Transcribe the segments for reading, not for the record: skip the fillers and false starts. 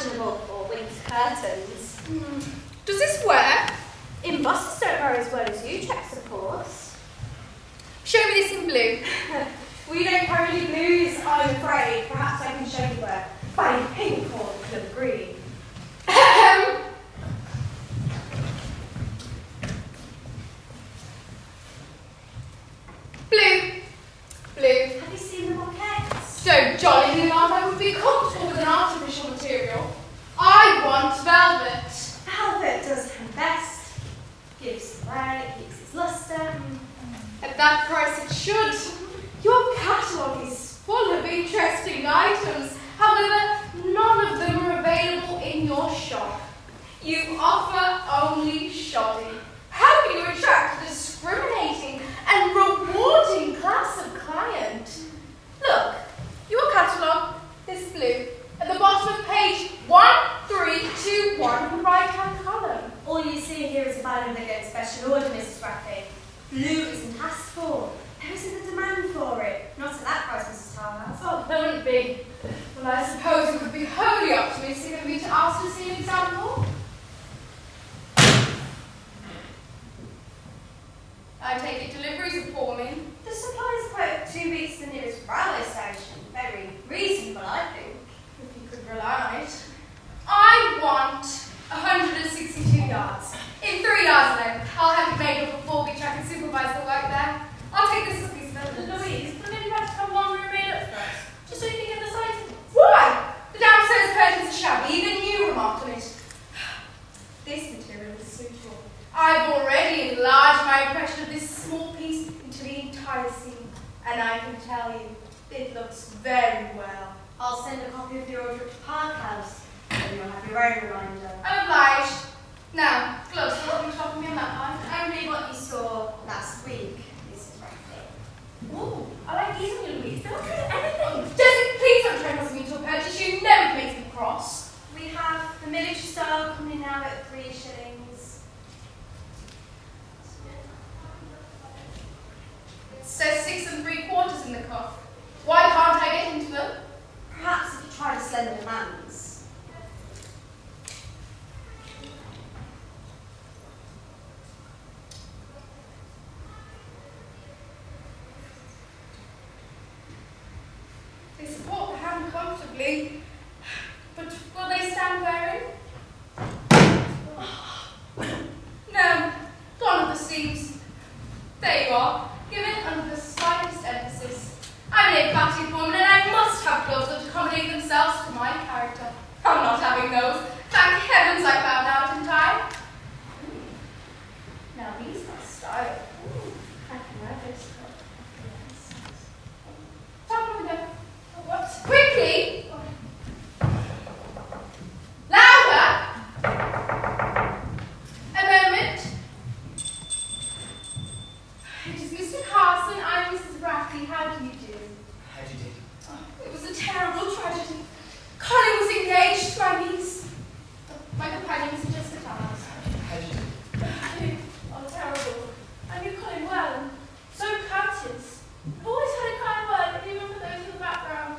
imaginable for winter curtains. Does this work? Embossers don't wear as well as Utrecht, of course. Show me this in blue. We don't carry any blues, I'm afraid. Perhaps I can show you where. By pink or the green. Blue. Blue. Have you seen the moquettes? So jolly new armour would be comfortable with an artificial material. I want velvet. Velvet does come best. Gives wear, it keeps its lustre. At that price it should. Your catalogue is full of interesting items. However, none of them are available in your shop. You offer only shoddy. How can you attract a discriminating and rewarding class of client? Look, your catalogue is blue. At the bottom of page 1321 in the right-hand column. All you see here is a banner that gets special order, Mrs. Bradley. Blue isn't asked for. There isn't a demand for it. Not at that price, Mrs. Tarhouse. Oh, there wouldn't be. Well, I suppose it would be wholly optimistic of me to ask to see an example. I take it deliveries appalling. The supplies quote 2 weeks to the nearest railway station. Very reasonable, I think. If you could rely on it. I want 162 yards. In 3 yards length, I'll have it made up before which I can supervise the work there. I'll take this as a piece of evidence. Louise, but maybe you have to come longer and made up first, just so you can get the size. Why? The downstairs curtains are shabby. Even you remarked on it. This material is suitable. I've already enlarged my impression of this small piece into the entire scene, and I can tell you, it looks very well. I'll send a copy of your order to Park House, and you'll have your own reminder. I'm obliged. Now, gloves, what are you talking me on that line? Only what you saw last week, Mrs. Bradley. Ooh, I like these on your Louise. They don't do anything. Jessica, please don't try to me into a purchase. You know it makes me cross. We have the military style coming now at 3 shillings. It says 6 3/4 in the cuff. Why can't I get into them? Perhaps if you try to slender man's. They support the hand comfortably, but will they stand wearing? No, gone at the seams. There you are, given under the slightest emphasis. I'm an emphatic woman and I must have gloves that accommodate themselves to my character. I'm not having those. Thank heavens I found out in time. Now these are style. I can wear this. Yes. Top of the window. What? Quickly! Louder! A moment. It is Mr. Carson. I'm Mrs. Bradley. How do you do? How do you do? Oh, it was a terrible tragedy. Colin was engaged to my niece. My companion was Jessica Tarhouse. How do you do? Oh, terrible. I knew Colin well and so courteous. I've always had a kind word, even for those in the background.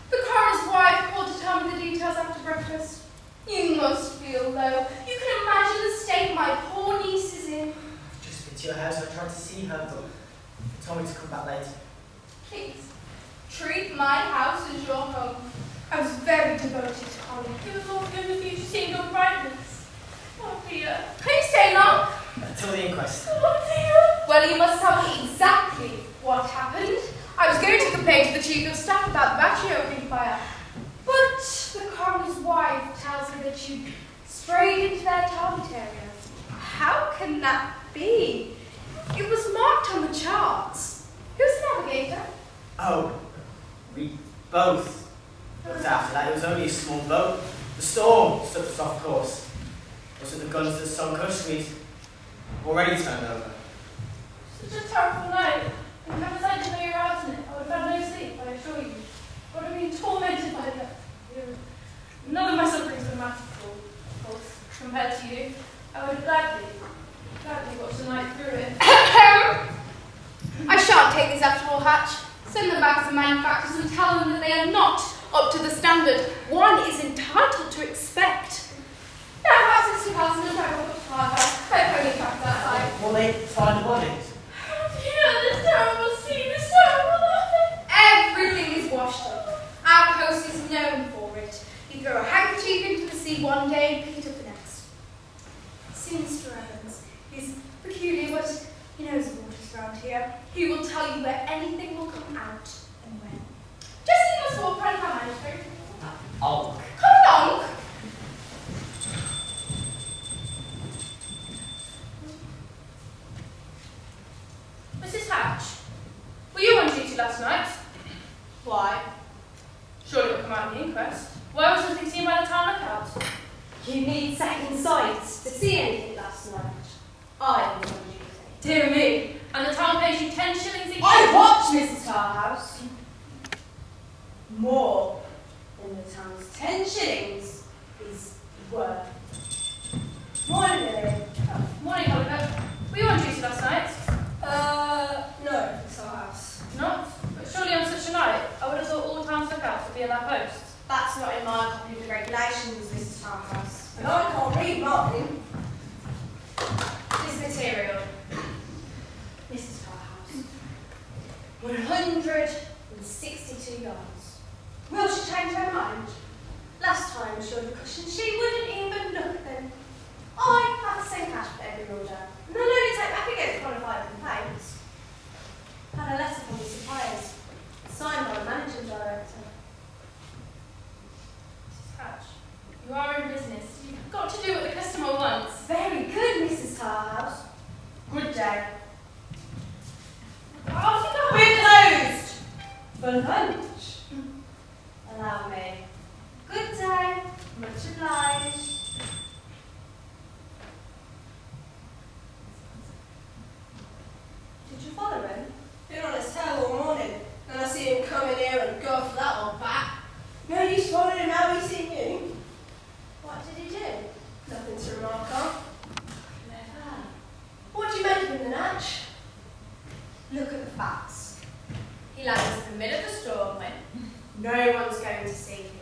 The coroner's wife called to tell me the details after breakfast. You must feel low. You can imagine the state my poor niece is in. I've just been to your house. I tried to see her, but you told me to come back later. Please, treat my house as your home. I was very devoted to Colin. He was all good with you to see your brightness. Oh dear. Can you stay long? Until the inquest. Oh dear. Well, you must tell me exactly what happened. I was going to complain to the chief of staff about the battery opening fire, but the coroner's wife tells me that you strayed into their target area. How can that be? It was marked on the charts. Who's the navigator? Oh, we both. But after that, it was only a small boat. The storm set us off course. Was it the guns that sunk us? We'd already turned over. Such a terrible night. And how was I to know you're out in it? I would have had no sleep, I assure you. I would have been tormented by that. None of my sufferings were masterful, of course, compared to you. I would have gladly watched the night through it. I shan't take these after all, Hatch. Send them back to the manufacturers and tell them that they are not up to the standard one is entitled to expect. Castle and travel to Tarhouse. I pony tracked that side. Will they find the bodies? Yeah, this terrible scene is terrible. Everything is washed up. Our coast is known for it. You throw a handkerchief into the sea one day and pick it up the next. See, Mr. Evans is peculiar, but he knows the waters around here. He will tell you where anything will come out and when. Just see must walk round our manager. Oh. Come along. Mrs. Hatch, were you on duty last night? Why? Surely you'll come out of the inquest. Why was nothing seen by the town lookout? You need second sight to see anything last night. I was on duty. Dear me, and the town pays you 10 shillings a year? I watched Mrs. Tarhouse. More than the town's 10 shillings is worth. Morning, Lily. Morning, Oliver. Were you on duty last night? No, Mrs. Tarhouse. Not? But surely on such a night, I would have thought all towns lookouts would be at their posts. That's not in my copy of the regulations, Mrs. Tarhouse. And I can't read mine. This material. Mrs. Tarhouse. 162 yards. Will she change her mind? Last time she ordered cushions, she wouldn't even look at them. I have the same cash for every order. And I'll only take back against qualified complaints. Had a letter from the suppliers, signed by the managing director. Mrs. Hatch, you are in business. You've got to do what the customer wants. Very good, Mrs. Tarhouse. Good day. Off you go. We're closed for lunch. Allow me. Good day. Much obliged. Did you follow him? Been on his tail all morning, and I see him come in here and go for that old bat. No use following him, how he seen you? What did he do? Nothing to remark on. Clever. What do you make of him, the Natch? Look at the facts. He lands in the middle of the storm when no one's going to see him.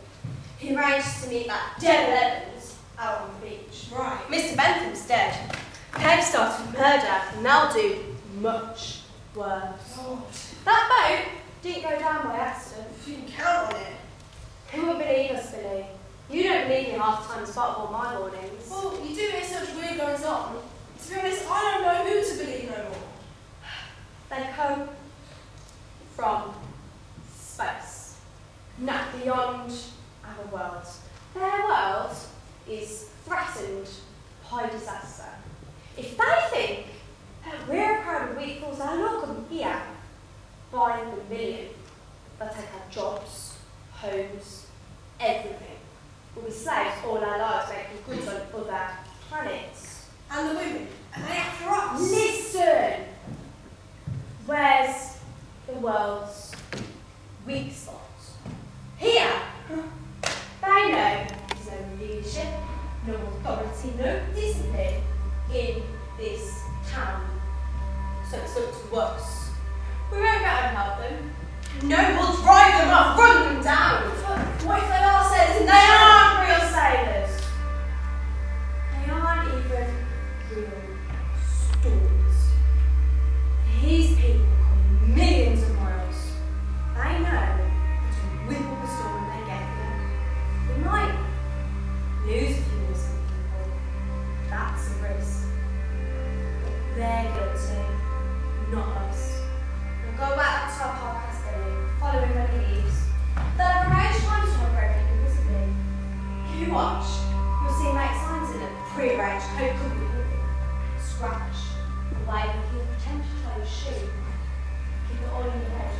He arranges to meet that devil Evans out on the beach. Right. Mr. Bentham's dead. Cave started with murder, and they'll do much worse. God. That boat didn't go down by accident. If you can count on it. Who will believe us, Billy? You don't believe me half the time despite all my warnings. Well, you do hear such weird goings on. To be honest, I don't know who to believe no more. They come from space, not beyond our world. Their world is threatened by disaster. If they think that we're a crowd of weak fools, they'll all come here by the million. They'll take our jobs, homes, everything. We'll be slaves all our lives making goods on other planets. And the women. And they after us. Listen! Where's the world's weak spots? Here! They know there's no leadership, no authority, no discipline in this town. So it's up to us. We won't go and help them. No, we'll drive them off, run them down. What if they are sailors and They aren't real sailors. They aren't even real storms. These people come millions of miles. They know how to whip up a storm when they get here. We might lose a few innocent people. That's a risk. But they're guilty, not us. We'll go back to our podcast, Billy, follow him when he leaves. They'll have arranged times to operate invisibly. You watch, you'll see him make signs in a pre-arranged code company. Scratch, the way he'll pretend to try his shoe. Keep it all in your head.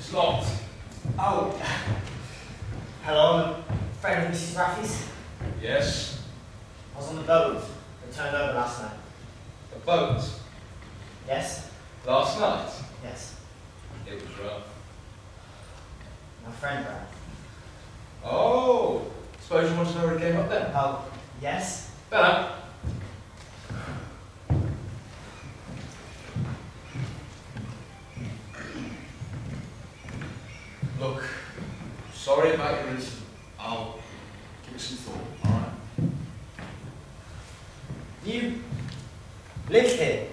It's locked. Oh, hello, I'm a friend of Mrs. Raffy's. Yes. I was on the boat that turned over last night. A boat. Yes? Last night. Yes. It was rough. My friend ran. Oh. Suppose you want to know where it came up then? Oh, yes? Better. Look, sorry about your incident. I'll give it some thought, alright? You live here?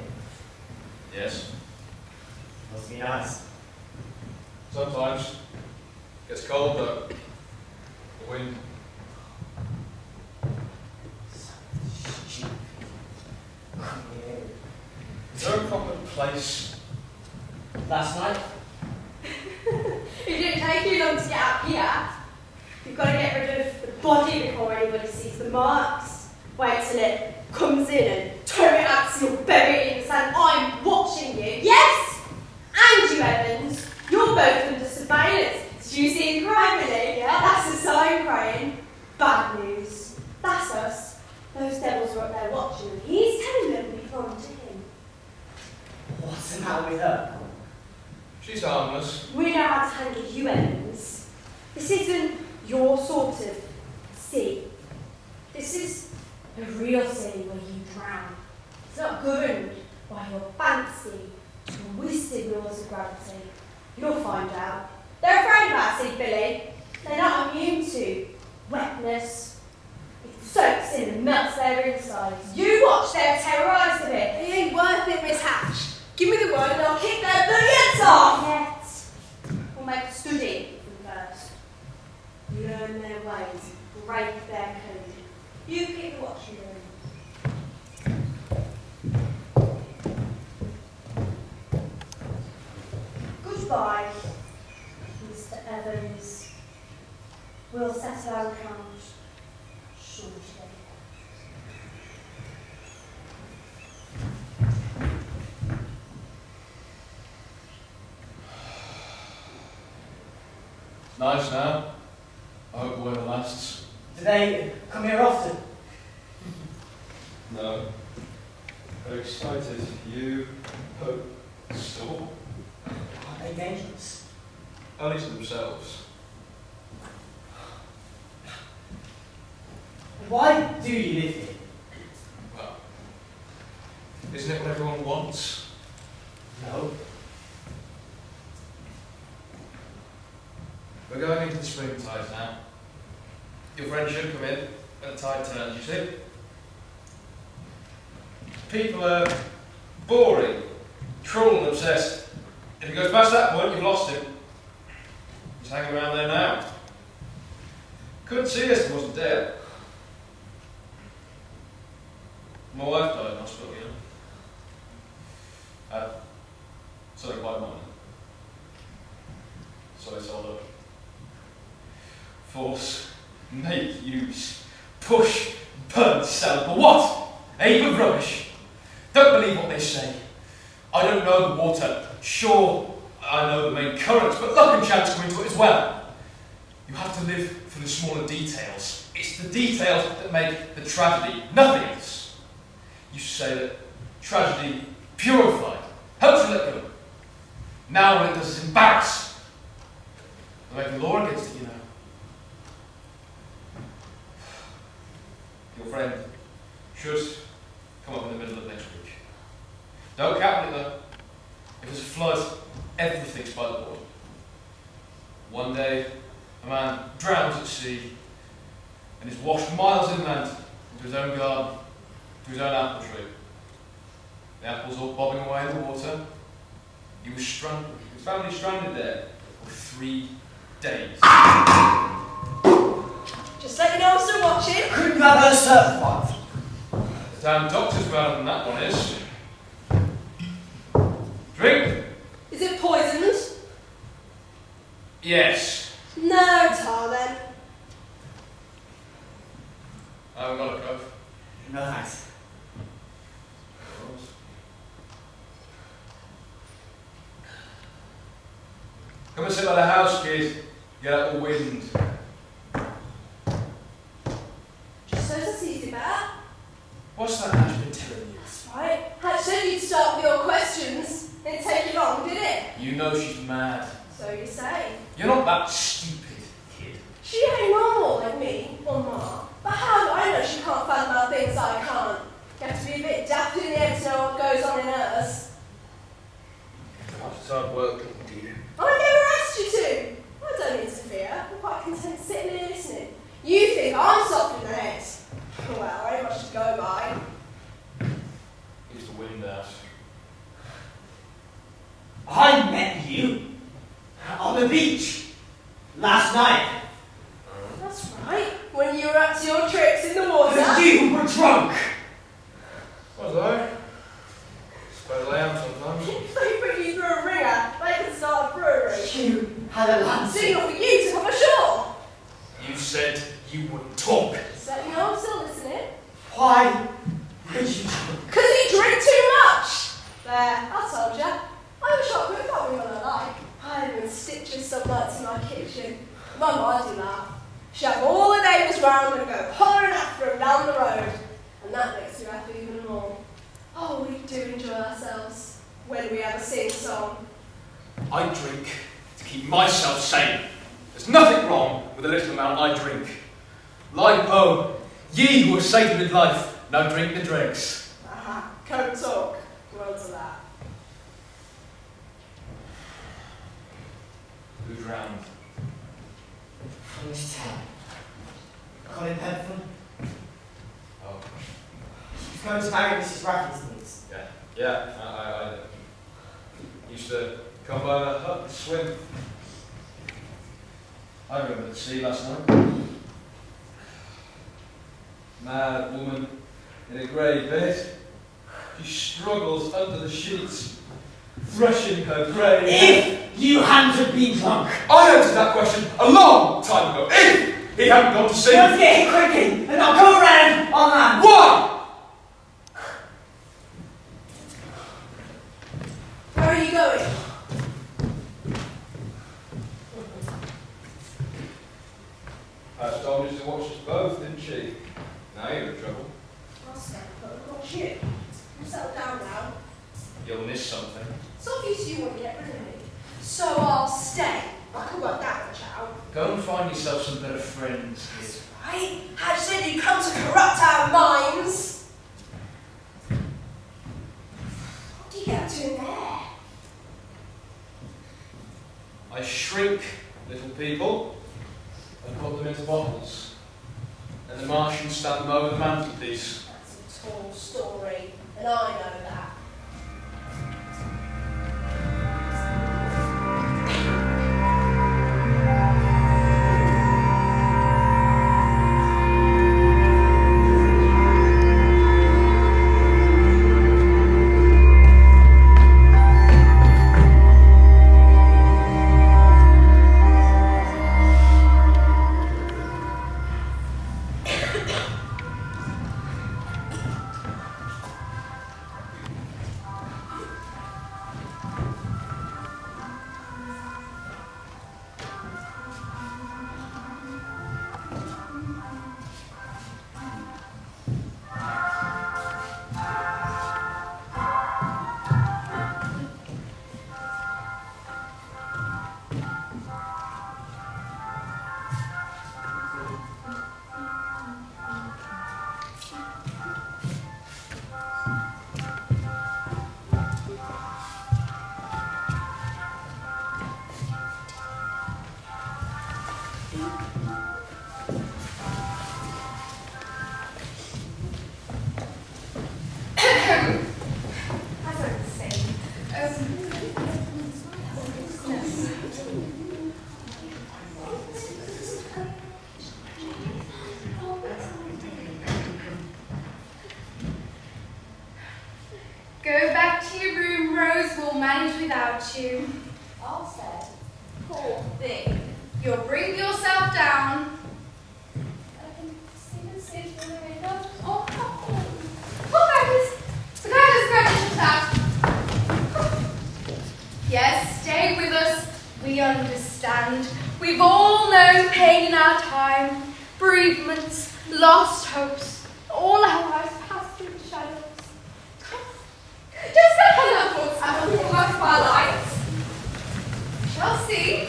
Yes. Must be nice. Sometimes. Gets cold though. The wind. Is there a proper place? Last night? It didn't take you long to get up here. You've got to get rid of the body before anybody sees the marks. Wait till it comes in and turn it out so you'll bury it in the sand. I'm watching you. Yes! And you, Evans. You're both under surveillance. Did you see him crying, Billy? Yeah. That's a sign crying. Bad news. That's us. Those devils are up there watching and he's telling them we belong to him. What's the matter with her? She's harmless. We know how to handle you, Evans. This isn't your sort of sea. This is a real sea where you drown. It's not governed by your fancy, twisted laws of gravity. You'll find out. They're afraid of our sea, Billy. They're not immune to wetness. It soaks in and melts their insides. You watch, they're terrorised of it. It ain't worth it, Miss Hatch. Give me the word and I'll kick their bloody heads off! Yet, we'll make a study of them first. Learn their ways, break their code. You keep the watching room. Goodbye, Mr. Evans. We'll settle our account shortly. Nice now. I hope the weather lasts. Do they come here often? No. They're excited. You hope so. Are they dangerous? Only to themselves. Why do you live here? Well, isn't it what everyone wants? No. We're going into the spring tide now. Your friend should come in when the tide turns, you see. People are boring, cruel and obsessed. If he goes past that point, you've lost him. He's hanging around there now. Couldn't see us if he wasn't dead. My wife died in hospital, you know. Something quite minor. So I told her. Force, make, use, push, burn, sell. But what? A heap of rubbish. Don't believe what they say. I don't know the water. Sure, I know the main currents, but luck and chance come into it as well. You have to live for the smaller details. It's the details that make the tragedy, nothing else. You say that tragedy purified, helps you let go. Now what it does is embarrass. They make the law against it, you know. Your friend should come up in the middle of next week. Don't count it though. If there's a flood, everything's by the board. One day, a man drowns at sea and is washed miles inland into his own garden, to his own apple tree. The apples all bobbing away in the water. He was stranded, his family stranded there for 3 days. Just let you know I'm still watching. Couldn't you have her certified? The damn doctor's better than that one is. Drink? Is it poisoned? Yes. No, tar then. I haven't got a cup. No thanks. Come and sit by the house, kid. Get out the wind. Just so it's easy, Matt. What's that Hatch been telling you? That's right. Hatch said you'd start with your questions. Didn't take you long, did it? You know she's mad. So you say. You're not that stupid, kid. She ain't normal like me or Ma. But how do I know she can't fathom out things I can't? You have to be a bit daft in the head to know what goes on in hers. It's hard work, dear. I never asked you to. I don't interfere. I'm quite content sitting here listening. You think I'm soft in the head? Well, ain't much to go by. Here's the wind out. I met you on the beach last night. That's right. When you were up to your tricks in the water. But you were drunk. Was I? Suppose I am sometimes. They bring you through a ringer. They can start a brewery. You had a lance. Signal for you to come ashore. You said you would talk. So you know I'm still listening. Why were you drunk? Because you drink too much. There, I told ya. I'm a shot put that one when I like. I even stitches some nuts in my kitchen. My mind do laugh. Shove all the neighbours round and go hollering after them down the road. And that makes me happy even more. Oh, we do enjoy ourselves when we have a sing-song. I drink to keep myself sane. There's nothing wrong with the little amount I drink. Lipo, ye who are sated with life, now drink the dregs. Aha, come talk. We're on to that. Who's round? From this town. Colin Penford. Oh, He's going to marry Mrs. Raffles, please. yeah, I used to come by the hut and swim. I remember the sea last night. Mad woman in a grey bed. She struggles under the sheets, threshing her grey. If you hadn't been drunk. I answered that question a long time ago. If he hadn't gone to sea. Don't get hit quickly and not go around on land. Why? Where are you going? Perhaps told you to watch us both, didn't she? Now you're in trouble. I'll stand up and watch you. You settle down now. You'll miss something. It's obvious you want to get rid of me. So I'll stay. I can work that much out. Go and find yourself some better friends, kid. Right? Had you said you'd come to corrupt our minds. What do you get up to in there? I shrink little people and put them into bottles. And the Martians stand them over the mantelpiece. That's a tall story, and I know that. Go back to your room, Rose. We'll manage without you. I'll stay. Poor thing. You'll bring yourself down. I can see the stage from the window. Oh, Scratches, that. Yes, stay with us. We understand. We've all known pain in our time, bereavements, lost hopes. All our lives pass through the shadows. Just let her love what's happened for most of our lives. Shall see.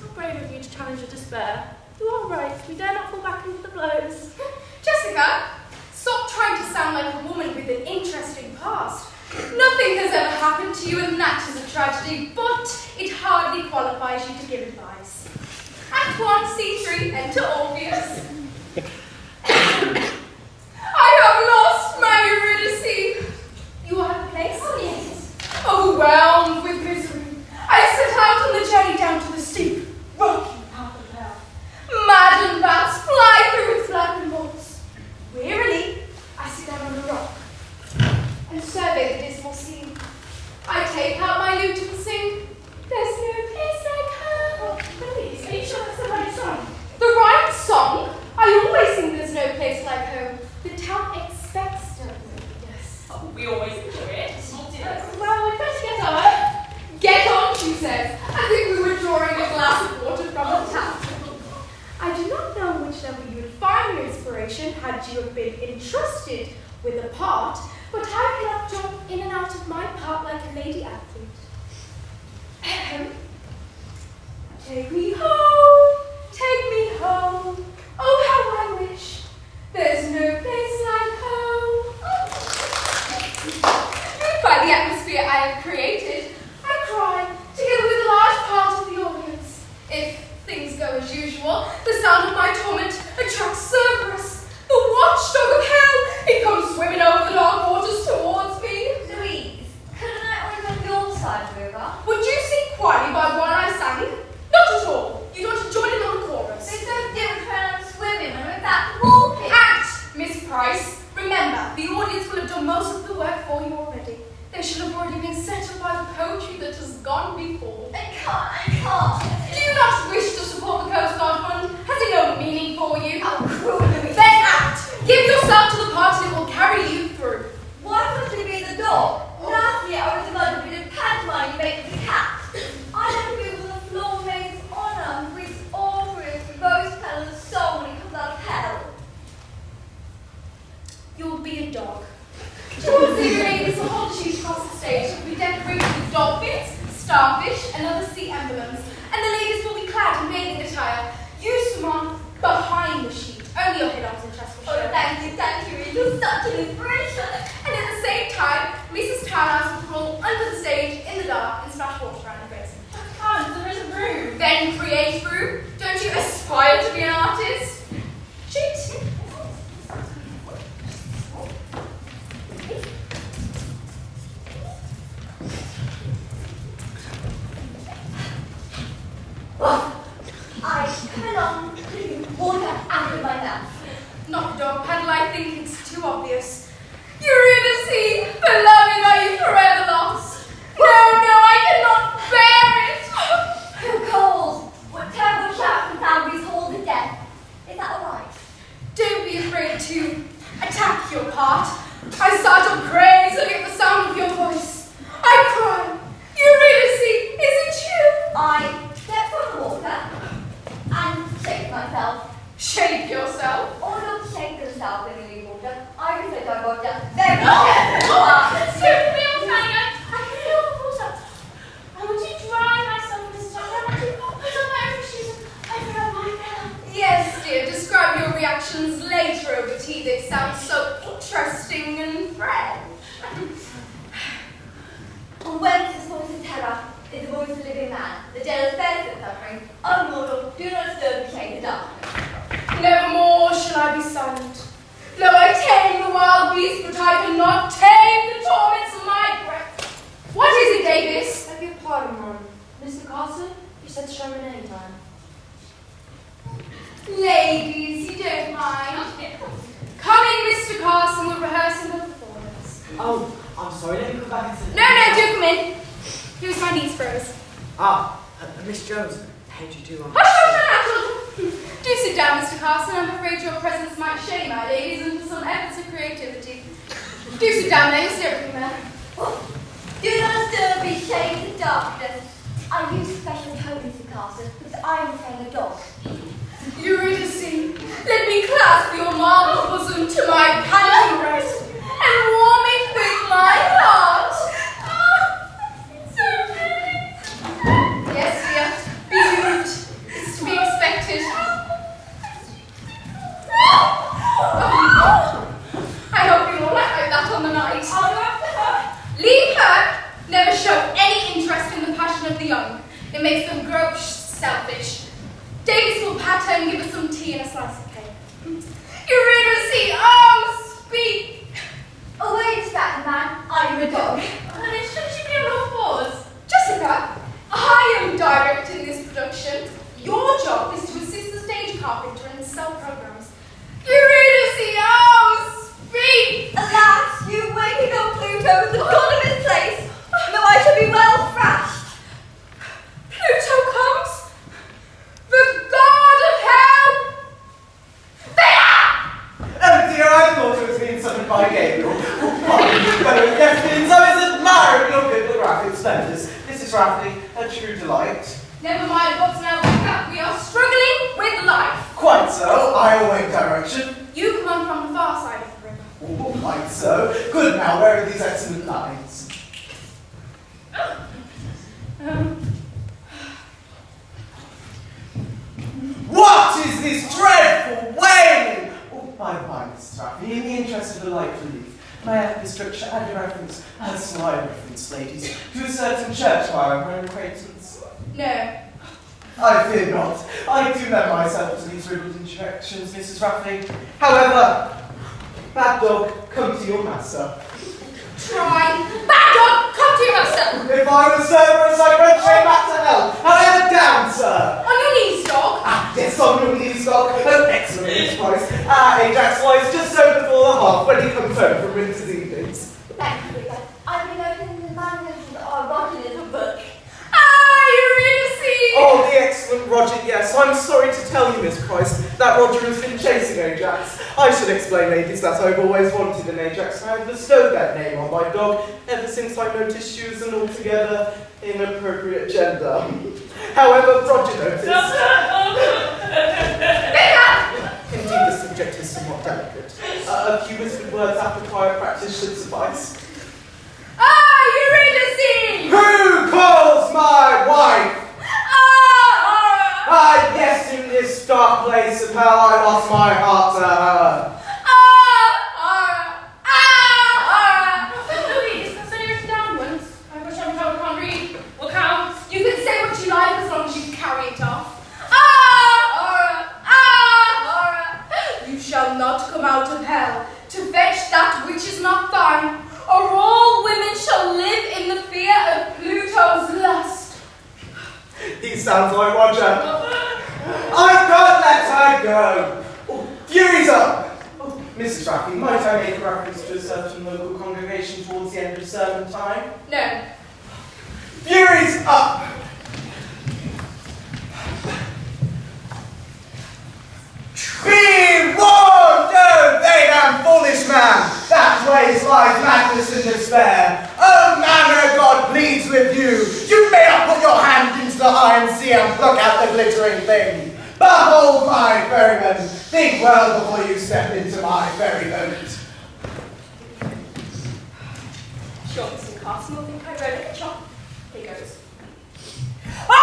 How brave of you to challenge your despair. You are right. We dare not fall back into the blows. Jessica, stop trying to sound like a woman with an interesting past. Nothing has ever happened to you, and that is a tragedy, but it hardly qualifies you to give advice. Act 1, Scene 3, enter Orpheus. I have lost my Eurydice. You have a place? Oh, yes. Overwhelmed with misery, I set out on the journey down to the steep, rocky path of hell. Maddened bats fly through its flapping bolts. Wearily, I sit down on a rock and survey the dismal scene. I take out my lute and sing. There's no place like home. Please, are you sure that's the right song? The right song? I always sing There's No Place Like Home. The town expects it. Yes. We always enjoy it. Well, we'd better get on. Get on, she says, as if we were drawing a glass of water from a tap. I do not know which level you would find your inspiration had you have been entrusted with a part, but I cannot jump in and out of my part like a lady athlete. Ahem. Take me home, take me home. Oh, how I wish there's no place like home. Moved by the atmosphere I have created, I cry together with a large part of the audience. If things go as usual, the sound of my torment attracts Cerberus, the watchdog of hell. He comes swimming over the dark waters towards me. Louise, couldn't I only on your side of the river? Would you sing quietly by one I sang? Not at all. You don't join in on the chorus. There's no difference when I'm swimming and we're back to walking. Act, Miss Price. Remember, the audience will have done most of the work for you already. They should have already been settled by the poetry that has gone before. I can't. Do you not wish to support the Coast Guard Fund? Has it no meaning for you? How cruel, Louise. Then act! Give yourself to the part and it will carry you through. Why must it be the dog? Last year I was about to be the pantomime you make with the cat. I never be with the floor maid's honour who reads Orpheus with rose petals of soul when he comes out of hell. You'll be a dog. Towards the evening, the whole sheet across the stage will be decorated with dolphins, starfish, and other sea emblems, and the ladies will be clad in maiden attire. You swim behind the sheet. Only your head arms and chest will show. Oh, thank you, you're such an inspiration. And at the same time, Mrs. Townhouse will crawl under the stage in the dark and splash water around her face. Can't, there is a broom. Then create through. Don't you aspire to be an artist? Cheat. I come along putting water out of my mouth. Not the dog paddle, I think it's too obvious. Eurydice, beloved, are you forever lost? No, I cannot bear it. Who calls? What terrible shout from Foundry's Hall to death? Is that alright? Don't be afraid to attack your part. I start to praise at the sound of your voice. I cry, Eurydice, is it you? I step from the water and shake myself. Shake yourself. Or not shake themselves in the water. I reflect on water very carefully. Excuse me, I'm trying to. I can feel the water. I want to dry myself this time. I want to put on my own shoes and over my belt. Yes, dear, describe your reactions later over tea. They sound so interesting and fresh. On whence this voice of terror is the voice of the living man, the jealous thirst and suffering. O mortal, do not disturb the shade of darkness. Nevermore shall I be silent. Though I tame the wild beast, but I cannot tame the torments of my breath. What is it, Davis? I beg your pardon, Mum. Mr. Carson, you said to show me any time. Ladies, you don't mind. Come in, Mr. Carson, we're rehearsing the performance. Oh, I'm sorry, let me come back into... No, do come in. Here's my knees froze. Miss Jones, how do you do on Hush, do sit down, Mr. Carson. I'm afraid your presence might shame our ladies into some efforts of creativity. Do sit down there, you're sleeping there. Do not disturb me, shades of darkness. I use special tones to cast it because I am afraid of dogs. Eurydice, let me clasp your marble bosom to my panting breast and warm it with my heart. So pretty. Yes, dear, be moved. It's to be expected. I hope you won't act like that on the night. I'll go after her. Leave her. Never show any interest in the passion of the young. It makes them grow selfish. Davis will pat her and give her some tea and a slice of cake. Eurydice, oh, speak! Oh, wait a second, man. I'm a dog. Honey, shouldn't you be on all fours? Jessica, I am directing this production. Your job is to assist the stage carpenter and sell programs. Eurydice, oh, speak! Alas, you waking up Pluto with the god of his place. No, I shall be well thrashed. Pluto comes? The god of hell? There! Oh dear, I thought it was being summoned by Gabriel. Pardon me, fellow Thespians, I was admiring your bibliographic splendors. Mrs. Rafferty, a true delight. Never mind what's now like that. We are struggling with life. Quite so, I await direction. You come on from the far side of the river. Oh, quite so. Good now, where are these excellent lines? What is this dreadful wailing? Oh, by the by, Mrs. Rafferty, in the interest of the light relief, may I have this structure add a reference, a sly reference, ladies, to a certain church where I'm an acquaintance? No. I fear not. I do lend myself to these ribald interactions, Mrs. Rafferty. However, bad dog, come to your master. Try. Bad dog, come to your master. If I were Cerberus, I'd run straight back to hell. However, down, sir. On your knees, dog. Ah, yes, on your knees, dog. Oh, excellent, Miss Price. Ajax lies just so before the half when he comes home from winter's evenings. Thank you, Rita. I've been opening the magazine or rotten little book. Eurydice! Oh, the excellent Roger, yes. I'm sorry to tell you, Miss Price, that Roger has been chasing Ajax. I should explain, ladies, that I've always wanted an Ajax, and I've bestowed that name on my dog ever since I noticed she was an altogether inappropriate gender. However, Roger noticed... Indeed, the subject is somewhat delicate. A few whispered words after quiet practice should suffice. Eurydice! Who calls my wife? Ah, yes, in this dark place of hell I lost my heart to her. Please, that's only written down once. I wish I'm told I can't read or count. You can say what you like as long as you carry it off. You shall not come out of hell to fetch that which is not thine, or all women shall live in the fear of Pluto's lust. He sounds like Roger. I can't let her go. Oh, fury's up. Oh, Mrs. Rafferty, might I make a reference to a certain local congregation towards the end of sermon time? No. Fury's up. Be warned, oh vain and foolish man, that ways lies madness and despair. Oh man, oh God pleads with you. You may not put your hand into the iron sea and pluck out the glittering thing. Behold my ferryman, think well before you step into my ferry boat. Sure, Mr. Carson will think I read it. Chop. Here goes. I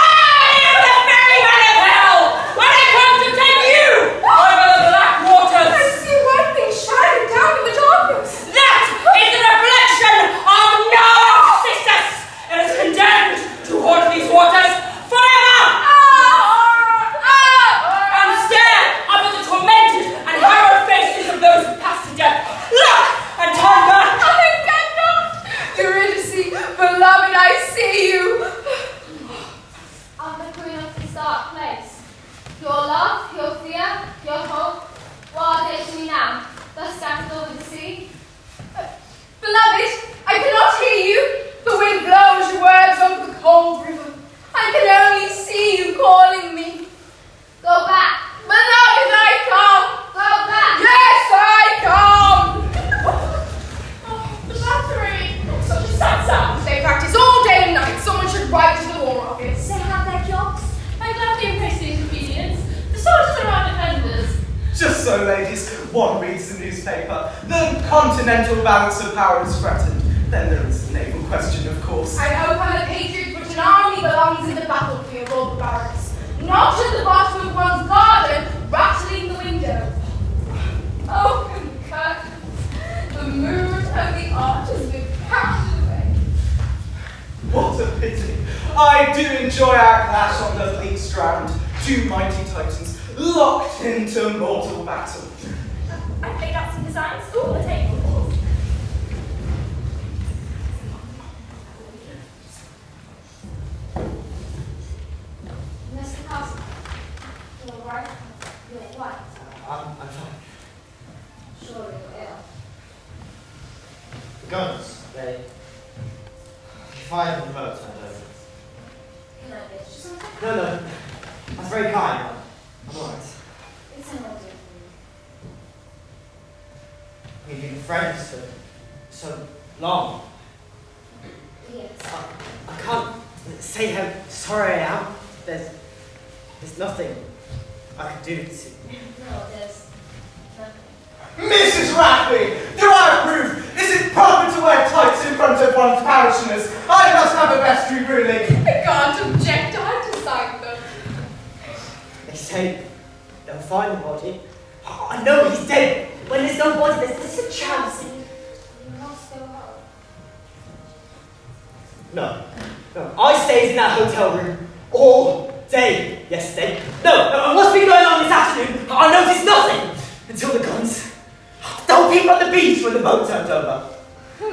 am the ferryman of hell! When I come to take you over the black waters! I see white things shining down in the darkness. That is a reflection of Narcissus! It is condemned to haunt these waters forever! And stare up at the tormented and harrowed faces of those who pass to death. Look and turn back! I cannot! Eurydice, beloved, I see you. continental balance of power is threatened, then there is the naval question, of course. I hope I'm a patriot, but an army belongs in the battlefield or the barracks, not at the bottom of one's garden, rattling the window. Open curtains. The mood of the art has been packed away. What a pity. I do enjoy our clash on the Fleet Strand. Two mighty titans locked into mortal battle. I played out some designs all the table. Mr. Carson, you're right. You're white. I'm fine. Surely you're ill. The guns, they fired them both, I don't. Can I get you something? No, that's very kind. I'm alright. It's an order. We've been friends for so long. Yes. I can't say how sorry I am. There's nothing I can do to... No, there's nothing. Mrs. Raffy, do I approve? Is it proper to wear tights in front of one's parishioners? I must have a vestry ruling. I can't object. I decide them. They say they'll find the body. Oh, I know he's dead. When there's no body, there's a chance. You must go home. No. I stayed in that hotel room all day yesterday. No, and what's been going on this afternoon? I noticed nothing until the guns. The whole people on the beach when the boat turned over. Who?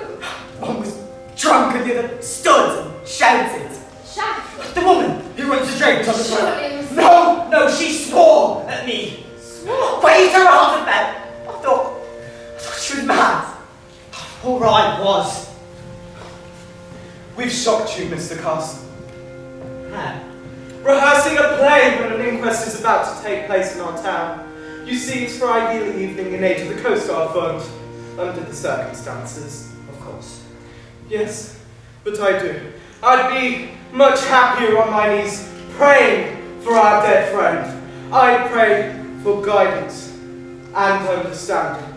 One was drunk and the other stood and shouted. Shouted? The woman who runs the drapes on the boat. Surely it was... No, she swore at me. Swore? Waved her arms about. I thought she was mad. All right, was. We've shocked you, Mr. Carson. How? Rehearsing a play when an inquest is about to take place in our town. You see, it's Friday evening in aid of the Coast Guard Fund, under the circumstances. Of course. Yes, but I do. I'd be much happier on my knees praying for our dead friend. I pray for guidance and understanding.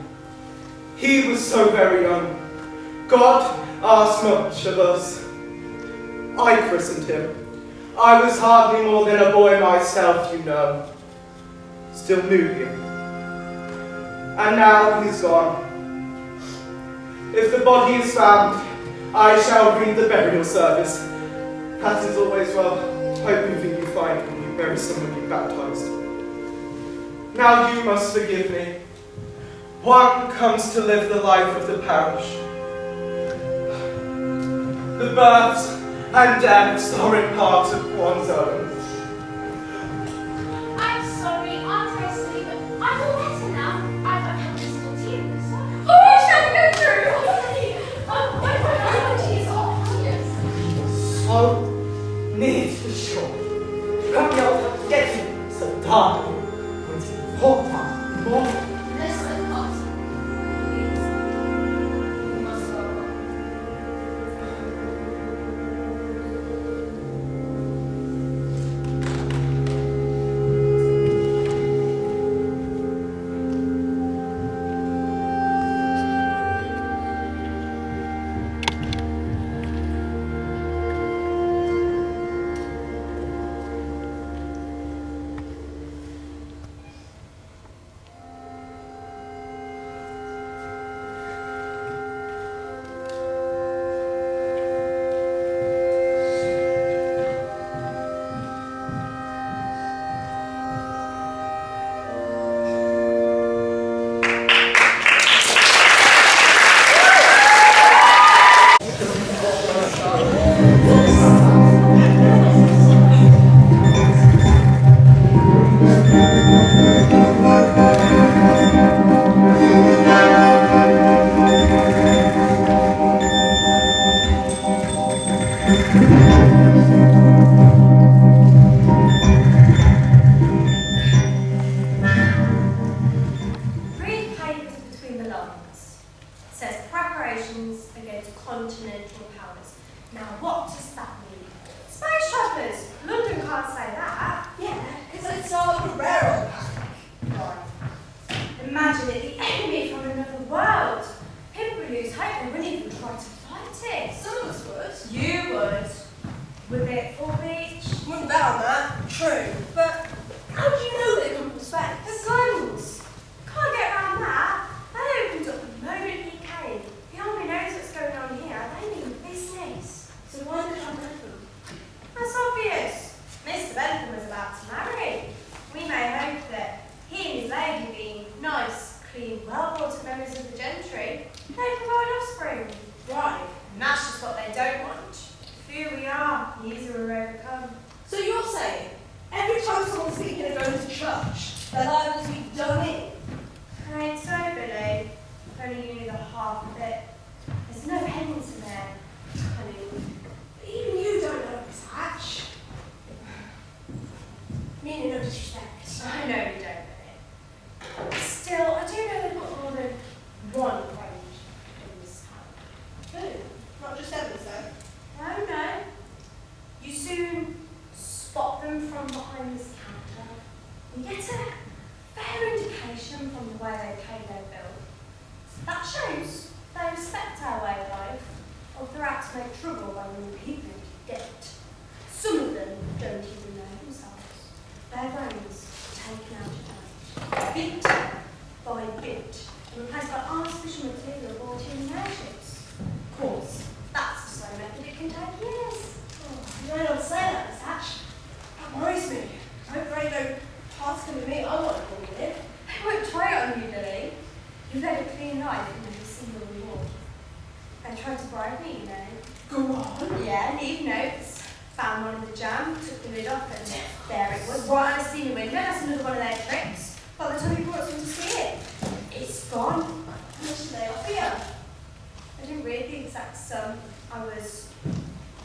He was so very young. God asked much of us. I christened him. I was hardly more than a boy myself, you know. Still knew him. And now he's gone. If the body is found, I shall read the burial service. That is always quite moving you find when you bury someone you baptized. Now you must forgive me. One comes to live the life of the parish. The births and deaths are in part of one's own. I'm sorry, Aunt Rosalie, but I'm all better now. I've had this little tears. Oh, shall we go through? My allergies are yes. So near to the shore. From the altar, getting so dark. Until 4 times more. Listen, Aunt. Please. You must go home. Read papers between the lines. It says preparations against continental powers. Now what does that mean? Space travelers! London can't say that. Yeah, because it's all a railroad pack. Right. Imagine it, the enemy from another world. offspring. Right. And that's just what they don't want. Here we are, these who are overcome. So you're saying every time someone's speaking of going to church, they're liable to be done in? I ain't so, Billy. If only you knew the half of it. There's no hens in there. Honey, even you don't know this, Hatch. Meaning no disrespect. I know you don't, Billy. Still, I do know they've got more than one friend in this town. Who? Not just Evans, though. Oh no. You soon spot them from behind this counter. You get a fair indication from the way they pay their bill. That shows they respect our way of life, or they're out to make trouble when we people into debt. Some of them don't even know themselves. Their bones are taken out of damage, bit by bit, and replaced by artificial material brought in in airships. Of course, that's the slow method. It can take years. You don't say that, Miss Hatch. That worries me. I hope there ain't no parts coming to me. I want to go with it. They won't try it on you, Billy. You've led a clean life and never seen a reward. They tried to bribe me, you know. Go on. Yeah, leave notes. Found one in the jam, took the lid off, and there it was, right on a steamy window. That's another one of their tricks. By the time you brought us in to see it, it's gone. How much did they offer you? I didn't read the exact sum. I was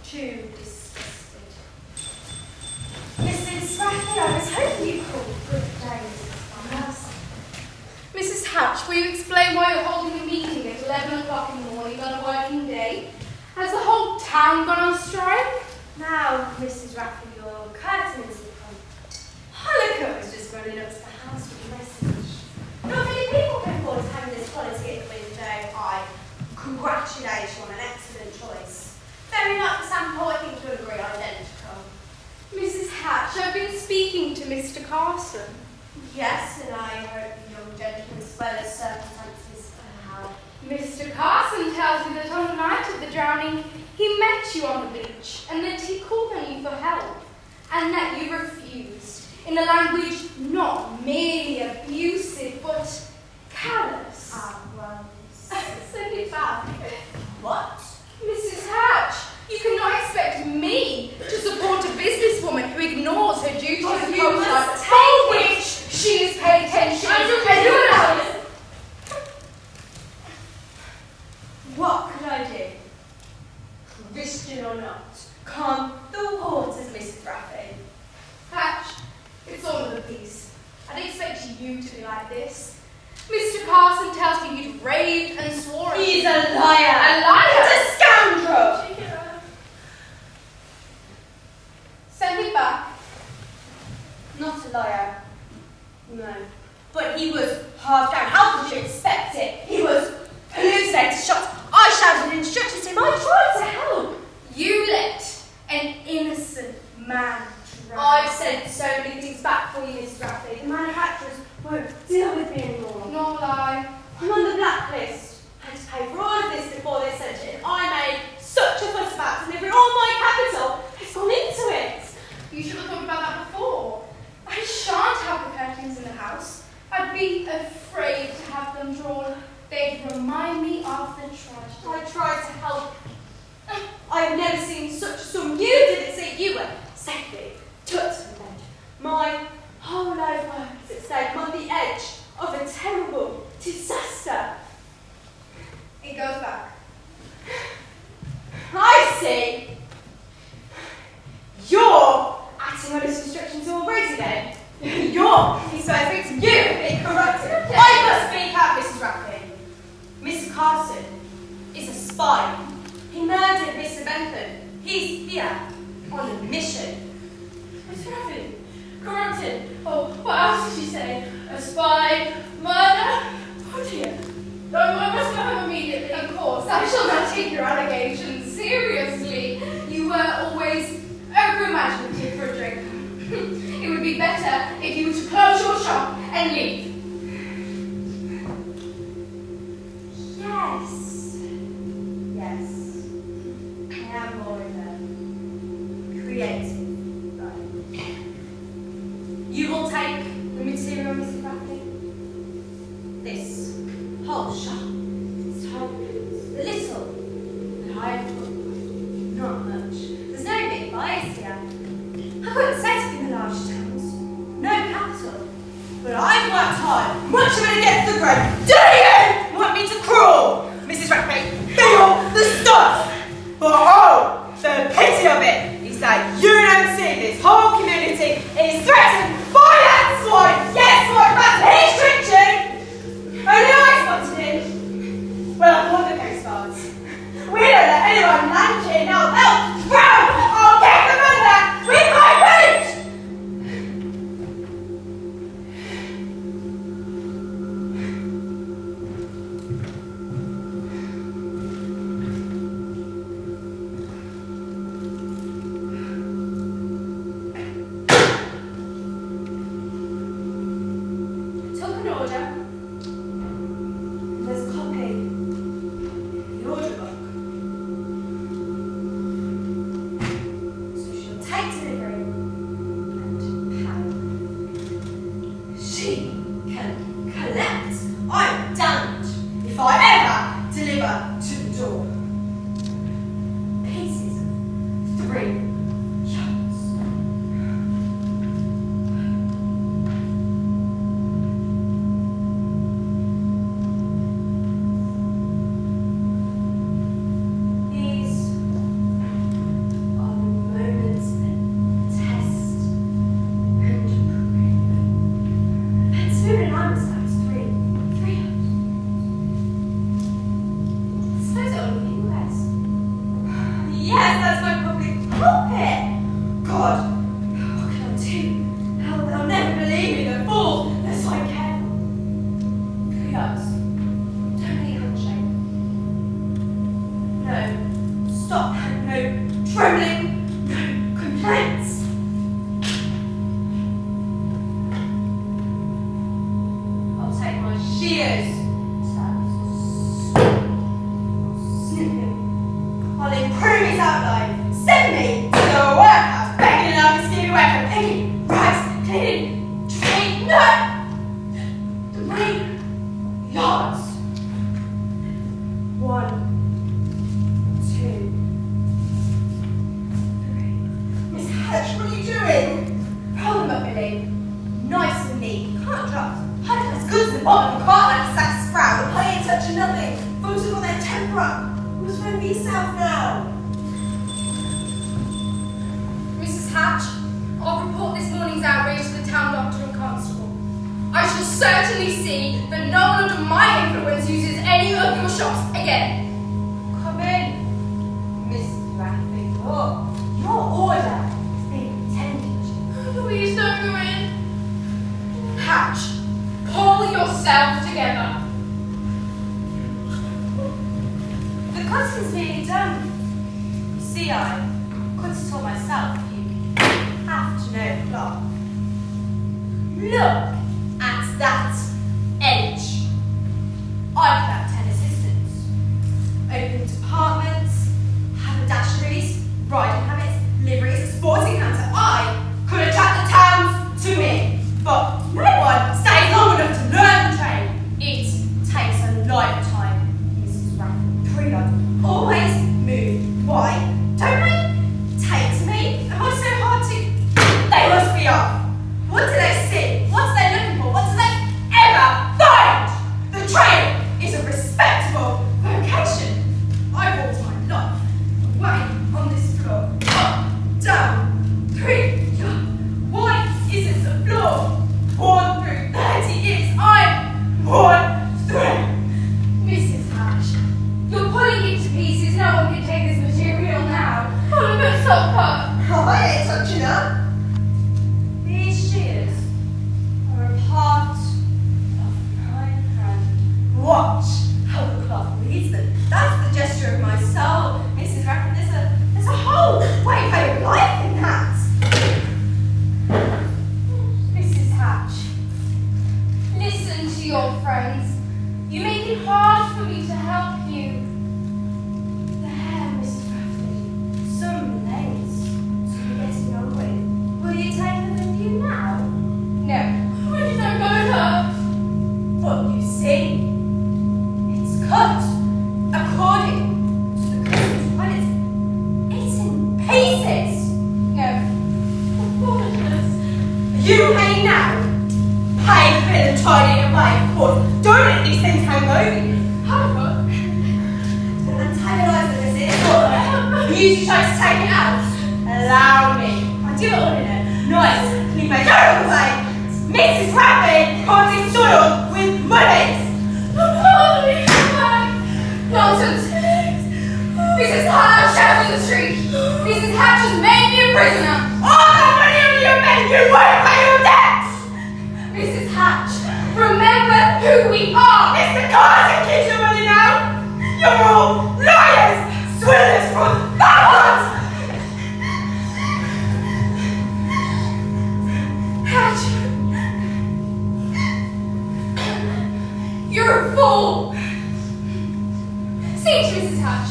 too disgusted. Mrs. Raffy, I was hoping you called good days. Mrs. Hatch, will you explain why you're holding a meeting at 11 o'clock in the morning on a working day? Has the whole town gone on strike? Now, Mrs. Raffy, your curtains have come. Holliker was just running up to the house with a message. Not many people can afford to hang this quality at the window. I congratulate you on an excellent choice. Very like the sample, I think you'll agree, identical. Mrs. Hatch, I've been speaking to Mr. Carson. Yes, and I hope the young gentleman, as well as circumstances allow. Mr. Carson tells me that on the night of the drowning, he met you on the beach and that he called on you for help and that you refused in a language not merely abusive but callous. Ah, well, Send it back. what? Mrs. Hatch, you cannot expect me to support a businesswoman who ignores her duties Oh, as you a must for which she is paid 10 shillings and you allow. What could I do? Christian or not, calm the waters, Mrs. Raffy. Hatch, it's all of a piece. I didn't expect you to be like this. Mr. Carson tells me you'd raved and swore at He's me. a liar. A liar? He's a scoundrel. Send it back. Not a liar. No. But he was half down. How could you expect it? He was hallucinating shots. I shouted instructions to him. I tried to help. You let an innocent man drown. I've sent so many things back for you, Mrs. Raffy. The manufacturers won't deal with me anymore. Nor lie. I'm on the blacklist. I had to pay for all of this before they sent it. I made such a fuss about delivering all my capital. It's gone into it. You should have thought about that before. I shan't have the curtains in the house. I'd be afraid to have them drawn. They'd remind me of the tragedy. I tried to help. I have never seen such a sum. You didn't see. You were safely tucked in bed. My whole life was at stake. I'm on the edge of a terrible disaster. It goes back. I see. You're acting on his instructions already then. He's so victim. You have been corrupted. I must speak out, Mrs. Raffy. Mr. Carson is a spy. He murdered Mr. Bentham. He's here on a mission. Mr. Raffy, corrupted. Oh, what else did she say? A spy, murder? Oh dear. No, I must go home immediately, of course. I shall not take your allegations seriously. You were always over-imaginative for a drink. It would be better if you were to close your shop and leave. Yes. Yes. I am more in a creative line. You will take the material, Mrs. Raffy. This whole shop, its home goods, the little on land here now. They'll drown. I'll get them under with my boot. Took an order. There's a copy in the order book. So she'll take delivery and pay. She can collect. I'm damned if I ever deliver to the door. Pieces of 3 yards. These are the moments that test and prove. That's who and I was 3 years. Suppose it only means less. Yes, that's my public pulpit. God, what can I do? They'll never believe me. They're fools. They're so careful. 3 yards. Don't let your hand shake. No, stop. No trembling. No complaints. I'll take my shears. Snip him. I'll improve his outline. Send me to the workhouse. Begging enough to give me work. I'm picking, rice, cleaning, train. No! 3 yards. 1, 2, 3. Miss Hatch, what are you doing? Roll them up, Billy. Nice and neat. Can't drop. Hide them as good as the bottom of a cart like a sack of sprouts. I ain't touching nothing. Folks have got their temper up. Who's going to be yourself now? Mrs. Hatch, I'll report this morning's outrage to the town doctor and constable. I shall certainly see that no one under my influence uses any of your shops again. Come in, Miss Raffy. Your order is being attended to. Please don't go in. Hatch, pull yourself together. The cutting's nearly done. You see, I could have taught myself. You have to know the plot. Look at that edge. I could have 10 assistants. Open departments, haberdasheries, riding habits, liveries, a sporting counter. I could attract the towns to me. But no one stays long enough to learn the trade. It takes a lifetime, Mrs. Raffy. 3 yards. Always move. Why? Don't they take to me? Am I so hard to? They must be off. What do they see? What are they looking for? What do they ever find? The trade is a respectable vocation. I walked my life away on this floor. Up, down, 3 yards. Why isn't the floor worn through 30 years? I'm worn through. Mrs. Hatch, you're pulling it to pieces. No one can take this material now. Oh, look at so cut. I ain't touching her. These shears are a part of my hand. Watch how the cloth leads them. That's the gesture of my soul, Mrs. Raffy. There's a whole way of life in that. Mrs. Hatch, listen to your friends. You make it hard for me to help you. There, Mrs. Raffy. Some names to be getting on with. Will you take them with you now? No. Where did I go to her? But you see, it's cut according to the customs when it's in pieces. No. You pay now. Pay the bill and tidy it away, of course. Don't let these things hang over you. However, Antagonize this is you usually try to take it out. Allow me. I do it all in a nice, clean way. Go away. Mrs. Raffy can't be soiled with money. nonsense. Mrs. Hatch, the street. Mrs. Hatch has made me a prisoner. All the money on your men, you won't pay your debts. Mrs. Hatch, remember who we are. Mr. Carson keeps your money now. You're all liars, swindlers from backwards. Hatch, you're a fool. See to Mrs. Hatch.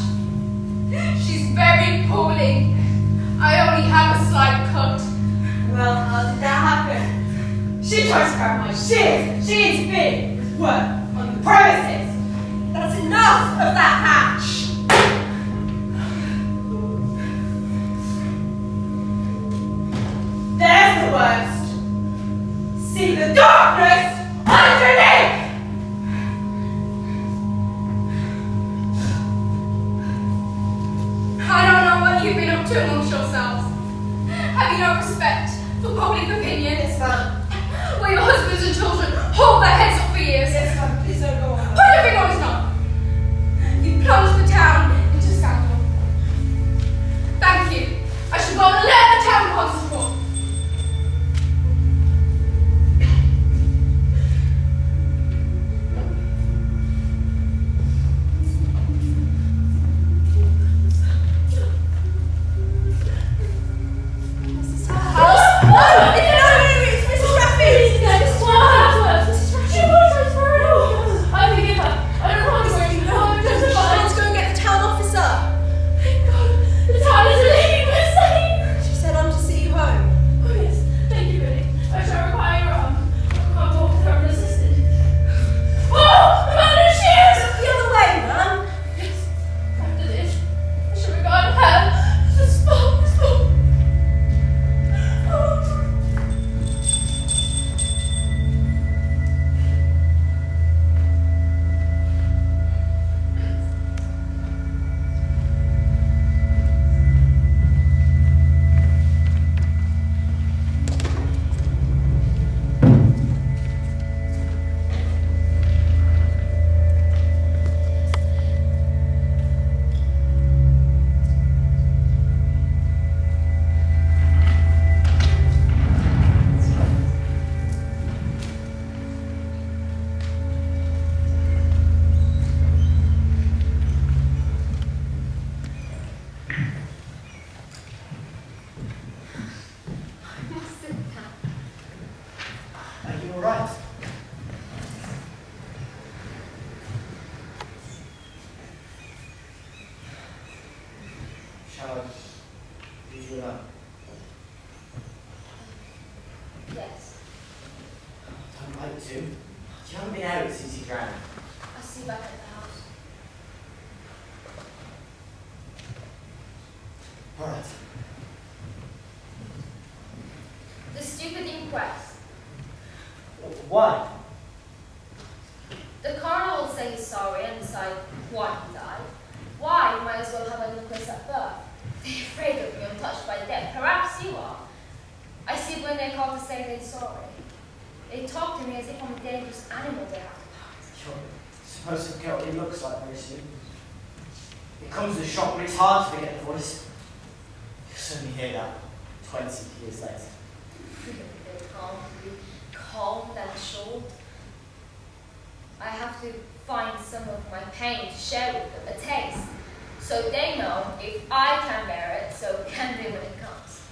She's very poorly. I only have a slight cut. Well, how did that happen? She tries to grab my shears. She interfered with work on the premises. That's enough of that, Hatch. There's the worst. See the darkness underneath. I don't know what you've been up to amongst yourselves. Have you no respect for public opinion? Yes, ma'am. Where your husbands and children hold their heads up for years? Yes, ma'am. Please don't go on. Put your finger on his nose. You plunged the town into scandal. Thank you. I should go and let the town constable. Yes. Don't like to. You haven't been out since you drowned. I'll see you back at the house. Alright. The stupid inquest. Why? The coroner will say he's sorry and decide why he died. Why? You might as well have an inquest at birth. They're afraid of being untouched by death. Perhaps you are. I see when they call to say they're sorry. They talk to me as if I'm a dangerous animal they have to pass. You're supposed to forget what he looks like very soon. It comes as a shock, but it's hard to forget the voice. You'll suddenly hear that 20 years later. They can't be calm and assured. I have to find some of my pain to share with them, a taste, so they know if I can bear it, so can they when it comes.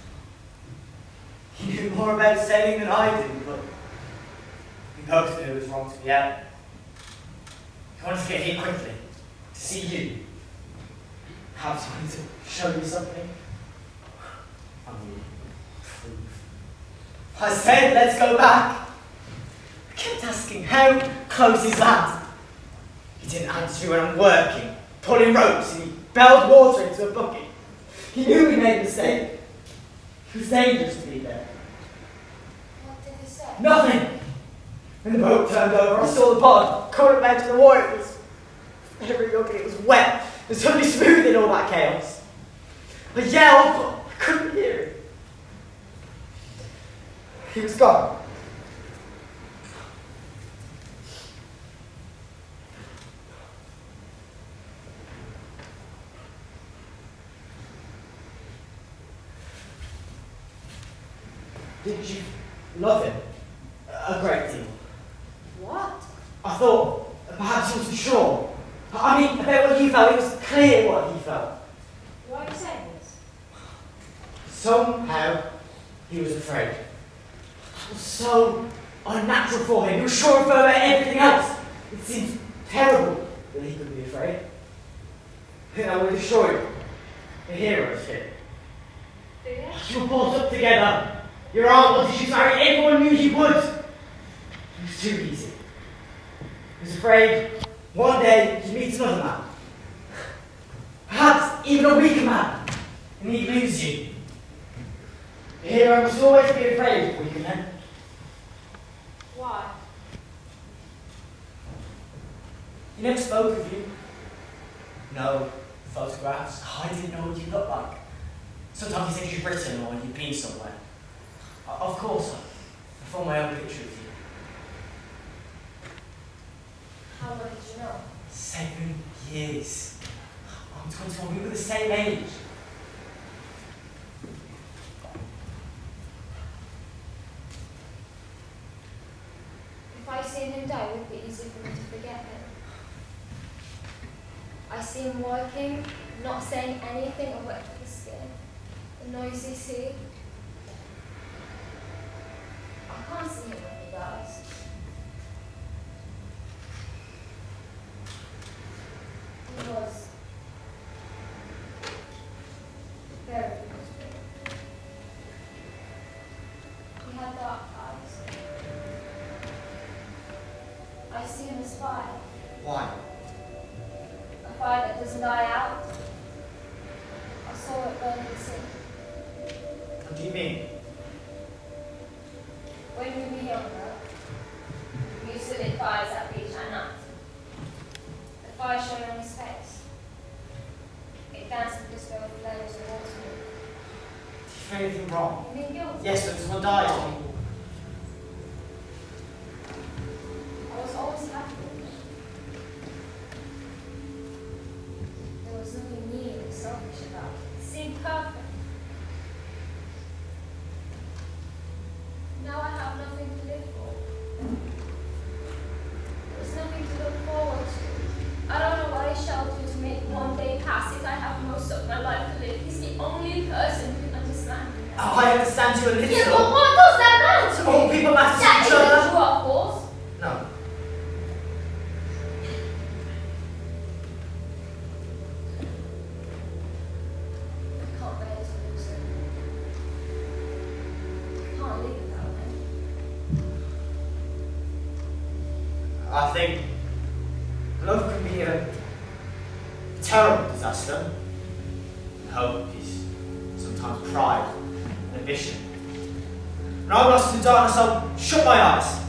You knew more about sailing than I do, but we both knew it was wrong to be out. I wanted to get here quickly, to see you. I was going to show you something. I mean, proof. I said, let's go back. I kept asking, how close is that? He didn't answer when I'm working, pulling ropes, and he belled water into a bucket. He knew we made a mistake. It was dangerous to be there. What did he say? Nothing! When the boat turned over, I saw the bottom, caught up into the water. It was very ugly, it was wet. It was totally smooth in all that chaos. I yelled, but I couldn't hear him. He was gone. Did you love him? A great deal. What? I thought perhaps he wasn't sure. I mean, about what you felt, it was clear what he felt. Why are you saying this? Somehow, he was afraid. It was so unnatural for him. He was sure of her about everything else. It seemed terrible that he could be afraid. And I would assure you, the hero's here. You were brought up together. Your aunt wanted you to marry. Everyone knew you would. It was too easy. He was afraid one day you'd meet another man. Perhaps even a weaker man. And he'd lose you. The hero must always be afraid of weaker men. Why? He never spoke of you. No photographs. I didn't know what you looked like. Sometimes he said you'd written or you'd been somewhere. Of course, I formed my own picture of you. How long did you know? 7 years. I'm 21, we were the same age. If I seen him die, it would be easy for me to forget him. I see him working, not saying anything or wet for the skin. The noisy sea. I can't see him when he dies. He was very beautiful. He had dark eyes. I see him as fire. Why? A fire that doesn't die out. I saw it burn the sea. What do you mean? When we were younger, we used to lit fires at the beach at night. The fire shone on his face. It danced with the spell of flames towards me. Did you do anything wrong? You mean guilty? Yes, but someone dies. People. I was always happy with him. There was nothing mean or selfish about it. It seemed perfect. Now I have nothing to live for. There's nothing to look forward to. I don't know what I shall do to make one day pass as I have most of my life to live. He's the only person who can understand me. Oh, I understand you a little. Yeah, but what does that matter to All me? people matter to That each isn't other. true, of course. No. I can't bear to lose him. I can't live without him. I think love can be a terrible disaster. Hope is sometimes pride and ambition. When I'm lost in darkness, I'll shut my eyes,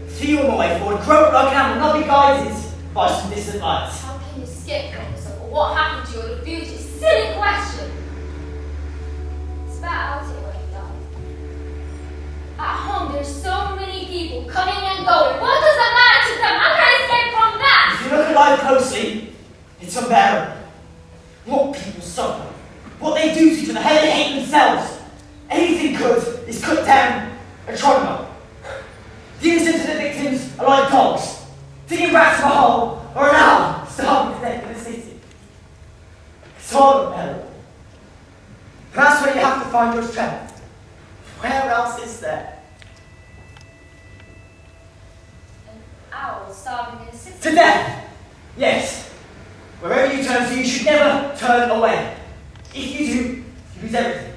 feel my way forward, grope like an animal, not be guided by some distant lights. How can you escape from this? Or what happened to you in the future? Silly question. Spat out here when you die. At home, there's so many people coming and going. What does that matter to them? How can I escape from that? If you look at life closely, it's unbearable. What people suffer, what they do to each other, how they hate themselves. Anything good is cut down and trodden on. The innocent and the victims are like dogs, digging rats from a hole or an owl starving to death in the city. It's all unbearable. And that's where you have to find your strength. Where else is there? An owl starving in a city. To death! Yes. Wherever you turn to, you should never turn away. If you do, you lose everything.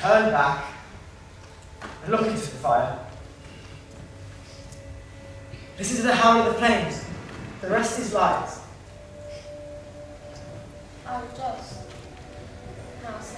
Turn back and look into the fire. Listen to the howl of the flames. The rest is light. I will just. Now, say.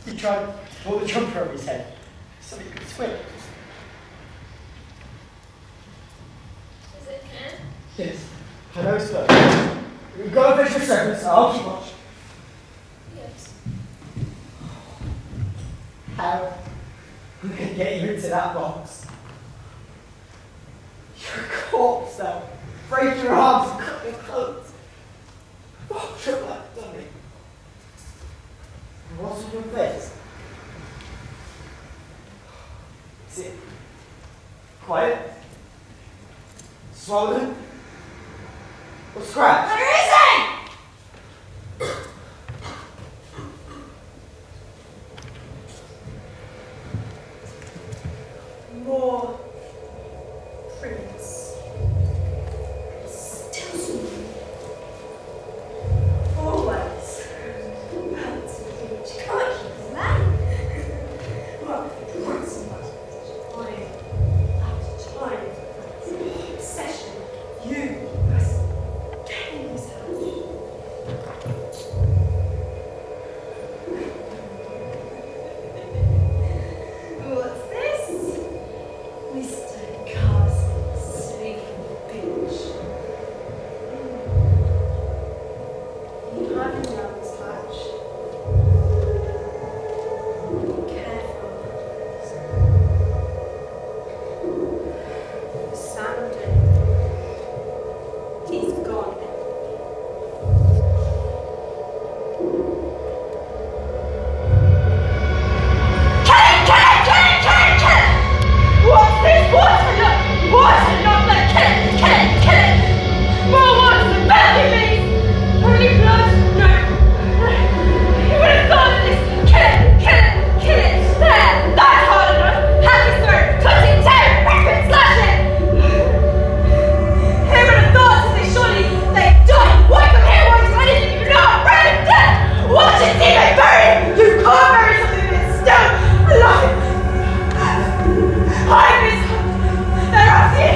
He tried to pull the jumper over his head so he could swim. Is it Ken? Yes, I know it's good. We've got to finish the segment, so I'll keep watch. Yes. How am I going to get you into that box? You're a corpse now. Break your arms and cut your clothes. Oh, triple that, dummy. What's on your face? Is it quiet? Swollen? Or scratched? Where is it? More prints. Still swimming. Always. Mountain beach. Can't keep them out. Well, not so much. Time after time. Obsession. You must getting this out. What's this? Mr. Carson, sleeping bitch. You haven't done this much. Be careful. Sandon. He's gone. What's this? Water, not blood. Kill it. More water than belly beast. Only blood? No. You would have thought of this. Kill it. There, that's hard enough. Hack his throat, cut it, tear it, rip it, slash it. Who would have thought of this? Surely they died. Why come here? Why do anything if you're not ready to death? Watch it, see they bury it. You can't bury something that's still alive. I miss them. They're after you.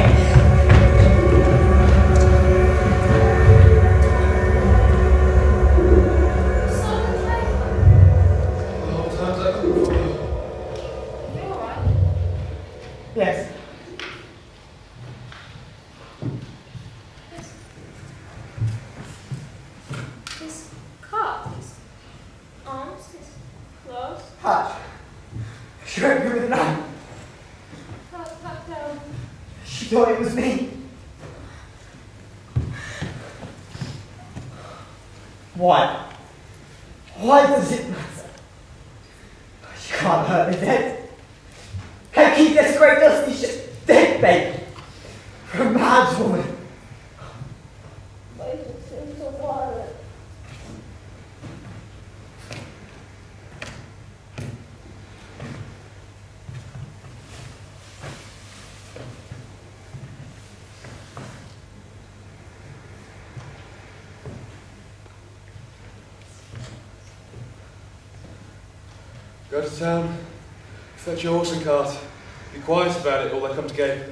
The whole time's I couldn't follow. You alright? Yes. His cut, his arms, his clothes. Hutch. She went me with a knife. Cut down. She thought it was me. Why? Why does it matter? You can't hurt me dead. How keep this great dust? He's just dead, babe. For a mad woman. Why does it seem so violent? Go to town, fetch your horse and cart. Be quiet about it or they'll come to gate.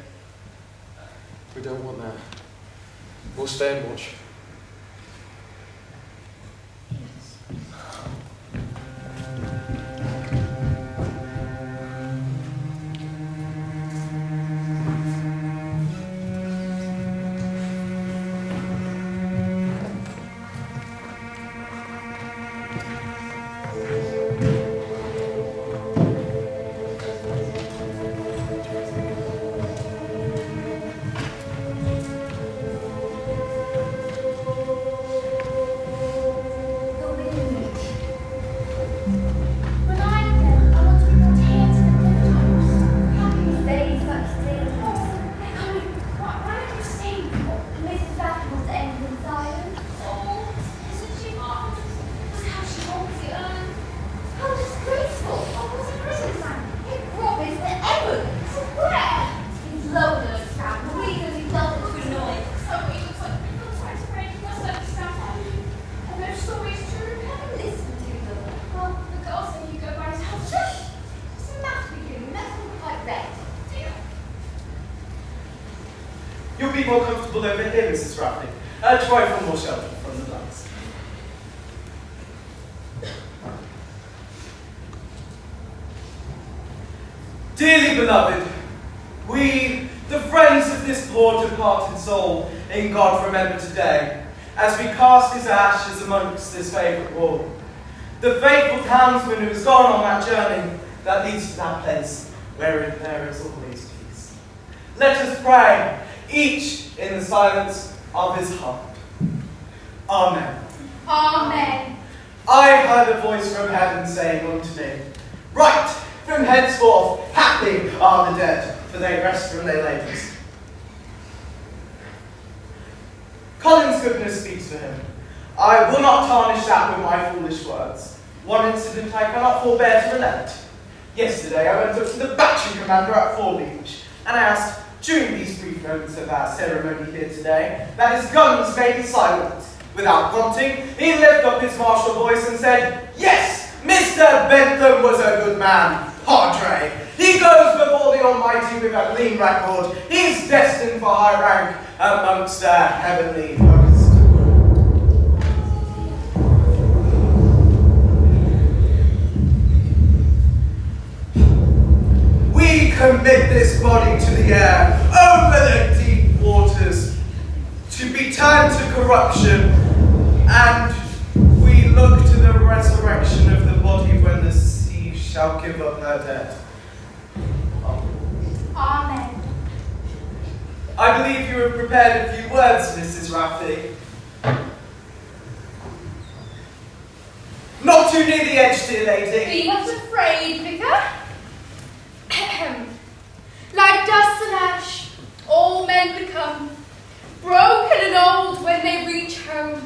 We don't want that. We'll stay and watch. When I'm there, I want to put hands in the house. How can you say such things? Why don't you say more? Mrs. Fatima ends in silence. Oh, isn't she marvelous? Look how she holds the urn. How disgraceful! Oh, what's a prison man? It robins the evidence. Where? He's lower than a scrap. The reason he does it to annoy. So he looks like people trying to break what's that stuff on you. And those stories true. Have you listened to them? Well, the girl said you go by his house. Shush! What's the matter with you? You never look like that. Do you? You'll be more comfortable over here, Mrs. Raffley. Try for more shelter from the blacks. Dearly beloved, we, the friends of this poor departed soul, in God remember today, as we cast his ashes amongst this favourite wall, the faithful townsman who has gone on that journey that leads to that place wherein there is always peace. Let us pray, each in the silence of his heart. Amen. Amen. I heard a voice from heaven saying unto me, Right, from henceforth, happy are the dead, for they rest from their labours. Colin's goodness speaks for him. I will not tarnish that with my foolish words. One incident I cannot forbear to relate. Yesterday I went up to the battery commander at Fort Leach, and I asked, during these brief moments of our ceremony here today, that his guns may be silent. Without prompting, he lifted up his martial voice and said, Yes, Mr. Bentham was a good man, Padre. He goes before the Almighty with a clean record. He's destined for high rank amongst our heavenly host. We commit this body to the air, over the deep waters, to be turned to corruption, and we look to the resurrection of the body when the sea shall give up her dead. Amen. I believe you have prepared a few words, Mrs. Raffy. Not too near the edge, dear lady. Be not afraid, Vicar. Like dust and ash, all men become, broken and old when they reach home.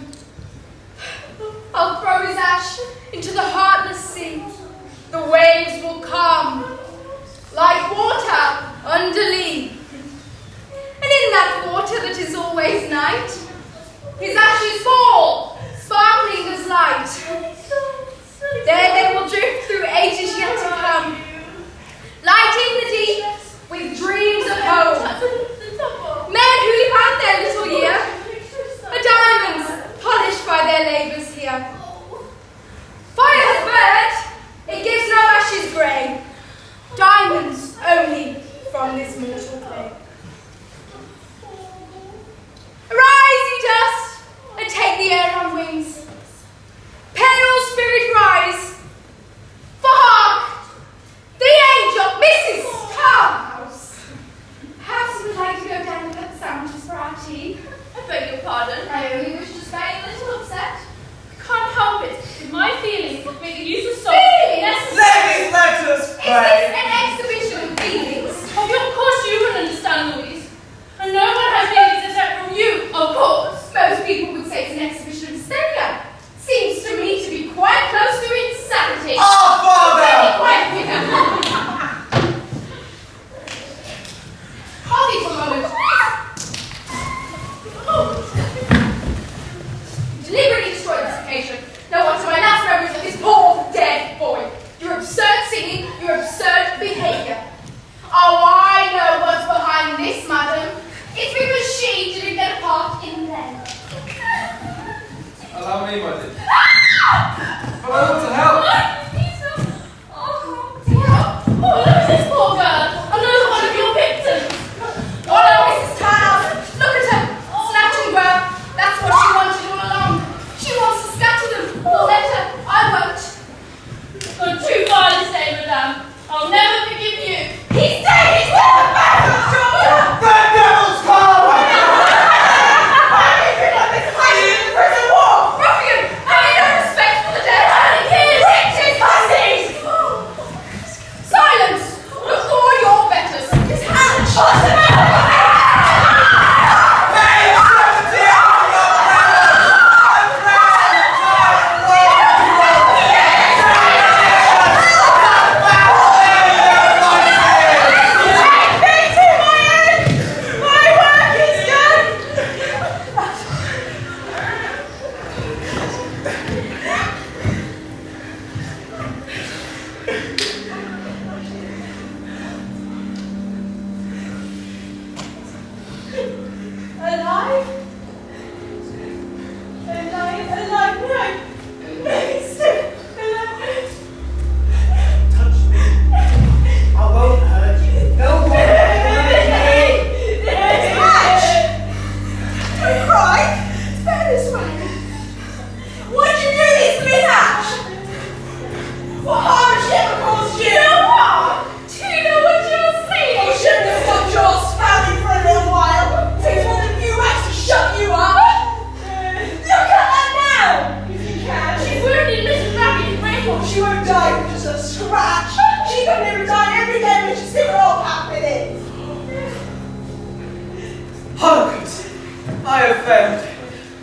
I'll throw his ash into the heartless sea. The waves will come, like water under lee. And in that water that is always night, his ashes fall, sparkling as light. There they will drift through ages yet to come, lighting the deep with dreams of home. Men who live out their little year are diamonds polished by their labours here. Fire has burned, it gives no ashes grey, diamonds only from this mortal clay. Arise, ye dust, and take the air on wings. Pale spirit, rise, for hark, the angel, Mrs. Tarhouse. Perhaps you would like to go down and get the sandwiches for our tea? I beg your pardon. I only wish to stay a little upset. I can't help it. If my feelings would make the use of salt Feelings? necessary. Ladies, let us Is this pray. an exhibition of feelings? Of course you would understand, Louise. And no one has feelings except from you, of course. Most people would say it's an exhibition of hysteria. Seems to me to be quite close to insanity. Our Father! Quite quicker. Hold it for a moment. Deliberately destroyed this occasion. Now on to my last memories of this poor dead boy. Your absurd singing, your absurd behaviour. Oh, I know what's behind this, madam. It's because she didn't get a part in them. Allow me, my dear. Ah! But I want to help. Oh, dear. Oh, look at this poor girl. Another one of your victims. Oh, no, Mrs. Tarnow. Look at her. Snatch and grab. That's what she wanted all along. She wants to scatter them. Well, let her. I won't. Gone too far to say, madame. I'll never forgive you. He's dead. He's dead. The battle shoulder. The devil's come! Ruffian, have you no respect for the dead? Wretches, hussies! Silence! Before your betters. His hand. scratch. She got me resign every day when she's still all happening. Harkness, I have failed.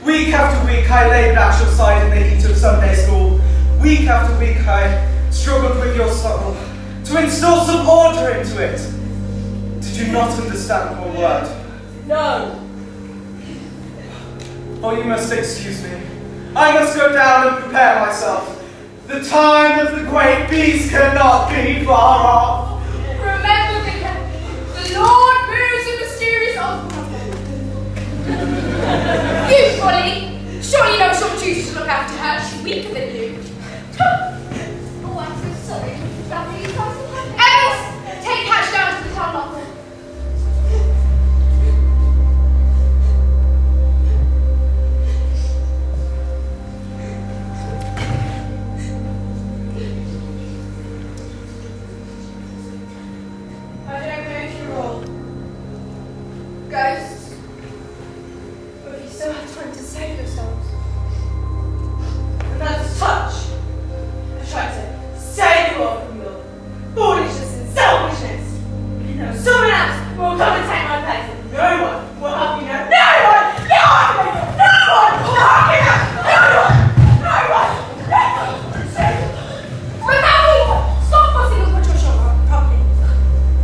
Week after week I laid at your side in the heat of Sunday school. Week after week I struggled with your soul to install some order into it. Did you not understand one word? No. Oh, you must excuse me. I must go down and prepare myself. The time of the great beast cannot be far off. Remember, Vicar, the Lord moves in mysterious You, Polly, surely you know it's your duty to look after her. She's weaker than you. Oh, I'm so sorry. Evans, take Hatch down to the town locker. I don't know if you're all Ghosts. but if you still have time to save yourselves. And that's touch. I tried to save you all from your foolishness and selfishness. And now someone else will come and take my place, and no one will help you now. No one! No one! No one will help you now! No one! No one! No one! Remember, stop fussing with what you're showing properly.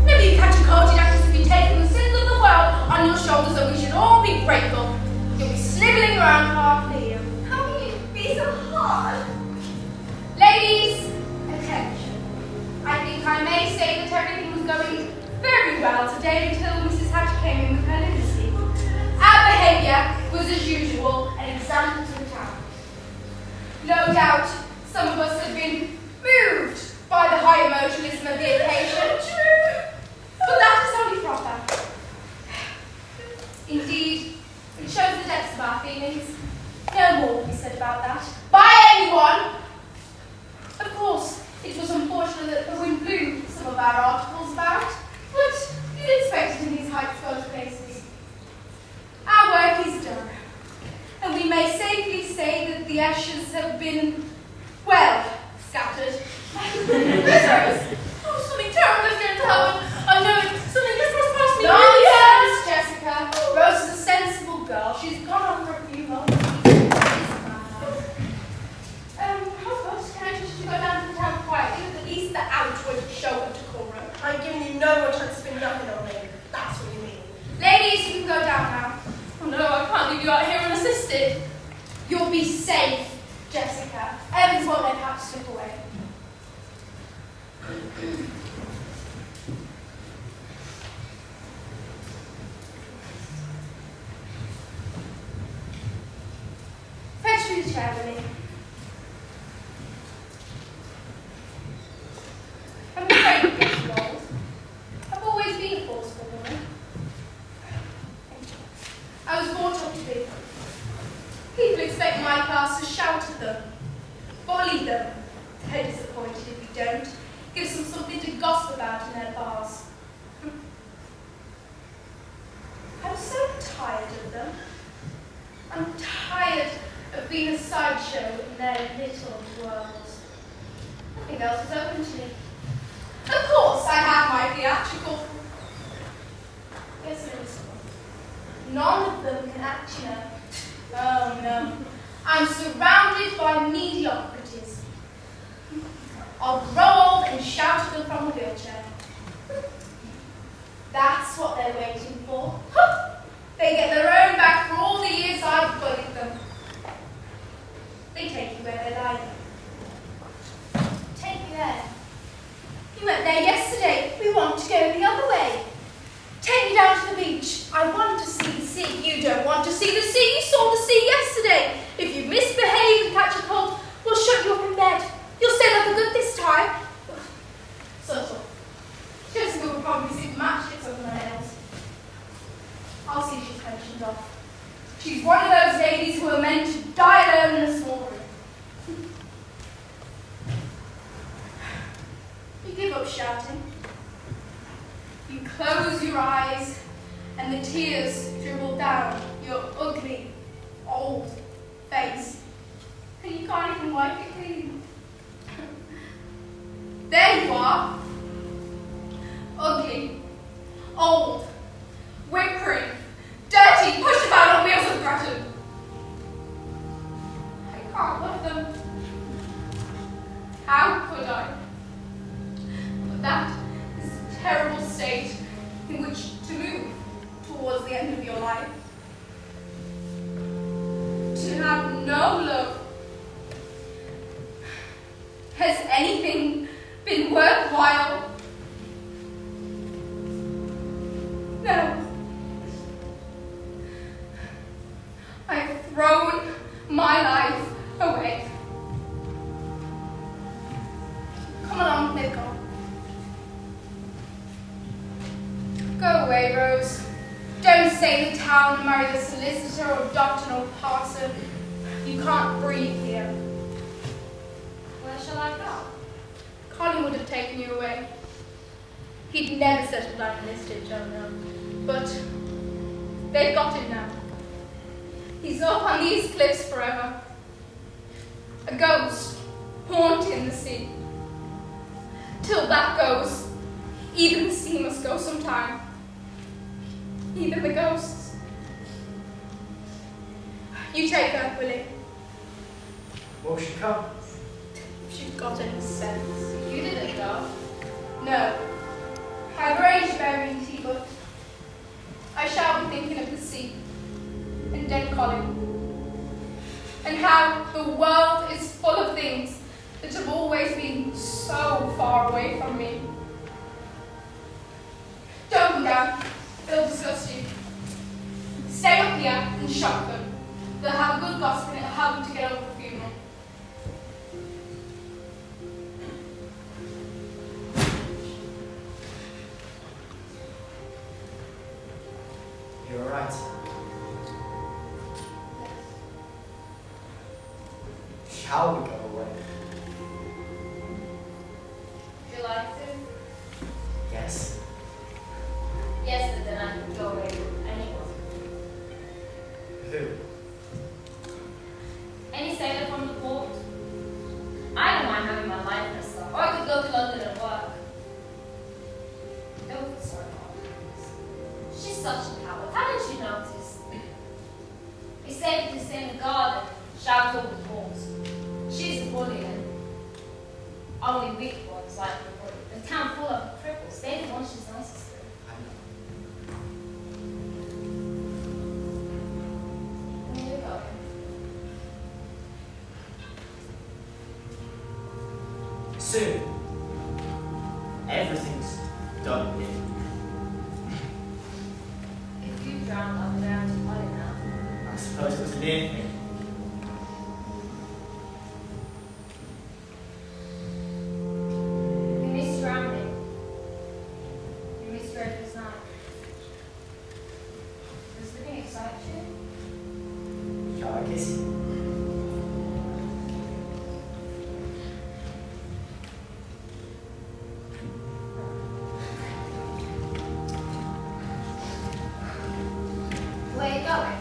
Maybe you catch a cold, you'd have to be taking the sins of the world on your shoulders, and we should all be grateful. You'll be snivelling around half the year. How can you be so hard? Ladies, attention. I think I may say that everything was going very well today until Mrs. Hatch came in with her lunacy. Our behaviour was as usual, an example to the town. No doubt some of us have been moved by the high emotionalism of the occasion. But that is only proper. Indeed, it shows the depths of our feelings. No more will be said about that by anyone. Of course, it was unfortunate that the wind blew some of our articles about, but you'd expect it in these high-exposed places. Our work is done, and we may safely say that the ashes have been, well, scattered. Rose, oh, something terrible is going to happen. I know it. Something just crossed past me. Nonsense, Jessica. Rose is a sensible girl. She's gone on for a few moments. Can I just go down to the town quietly with at least the outward show of decorum? I'm giving you no more chance to spin nothing on me. That's what you mean. Ladies, you can go down now. Oh no, I can't leave you out here unassisted. You'll be safe, Jessica. Evans won't let Hatch slip away. Fetch me the chair, Willie. I'm afraid I'm getting old. I've always been a forceful woman. I was brought up to be. People expect my class to shout at them, bully them. They're disappointed if you don't. Gives them something to gossip about in their bars. I'm so tired of them. I'm tired of being a sideshow in their little worlds. Nothing else is open to me. Of course, I have my theatrical. Yes, there is one. None of them can act, you know. Oh no. I'm surrounded by mediocrities. I'll grow old and shout at them from a wheelchair. That's what they're waiting for. They get their own back for all the years I've bullied them. They take you where they like. Take me there. You went there yesterday. We want to go the other way. Take me down to the beach. I want to see the sea. You don't want to see the sea. You saw the sea yesterday. If you misbehave and catch a cold, we'll shut you up in bed. You'll stay like a good this time. So. Jessica will probably see matchsticks over my nails. I'll see she's pensioned off. She's one of those ladies who are meant to die alone in a small room. You give up shouting. You close your eyes, and the tears dribble down your ugly, old face, and you can't even wipe it clean. There you are. Ugly, old, whimpering, dirty, pushed about on wheels and threatened. I can't love them. How could I? But that is a terrible state in which to move towards the end of your life. To have no love. Has anything been worthwhile? No. I have thrown my life away. Come along, Nickel. Go away, Rose. Don't stay in the town and marry the solicitor or doctor or parson. You can't breathe here. Where shall I go? Colin would have taken you away. He'd never settled down in this ditch, I know. But they've got him now. He's up on these cliffs forever. A ghost haunting the sea. Till that goes, even the sea must go sometime. Even the ghosts. You take her, Willie. Will she come? If she's got any sense. You didn't go. No. I've arranged burying tea, but I shall be thinking of the sea and dead Colin. And how the world is full of things that have always been so far away from me. Don't come down. They'll disgust you. Stay up here and shock them. They'll have a good gossip and it'll help them to get over the funeral. You're right. Shall we go away? Would you like to? Yes. Yes, but then I could go away with anyone. Who? Any sailor from the port. I don't mind having my life and stuff. Or I could go to London and work. Don't feel sorry for her. She's such a coward. Haven't you noticed? It's safe to stay in the garden, shout over the walls. She's the bully and only weak ones like the bully. The town full of cripples. They're the ones she's nicest to. I know. When you go. Soon. Everything's done here. If you drown, I'll be down to party now. I suppose it was near me. You miss drowning. You miss Redwood's night. Does living excite you? Shall I kiss you? Where are you going?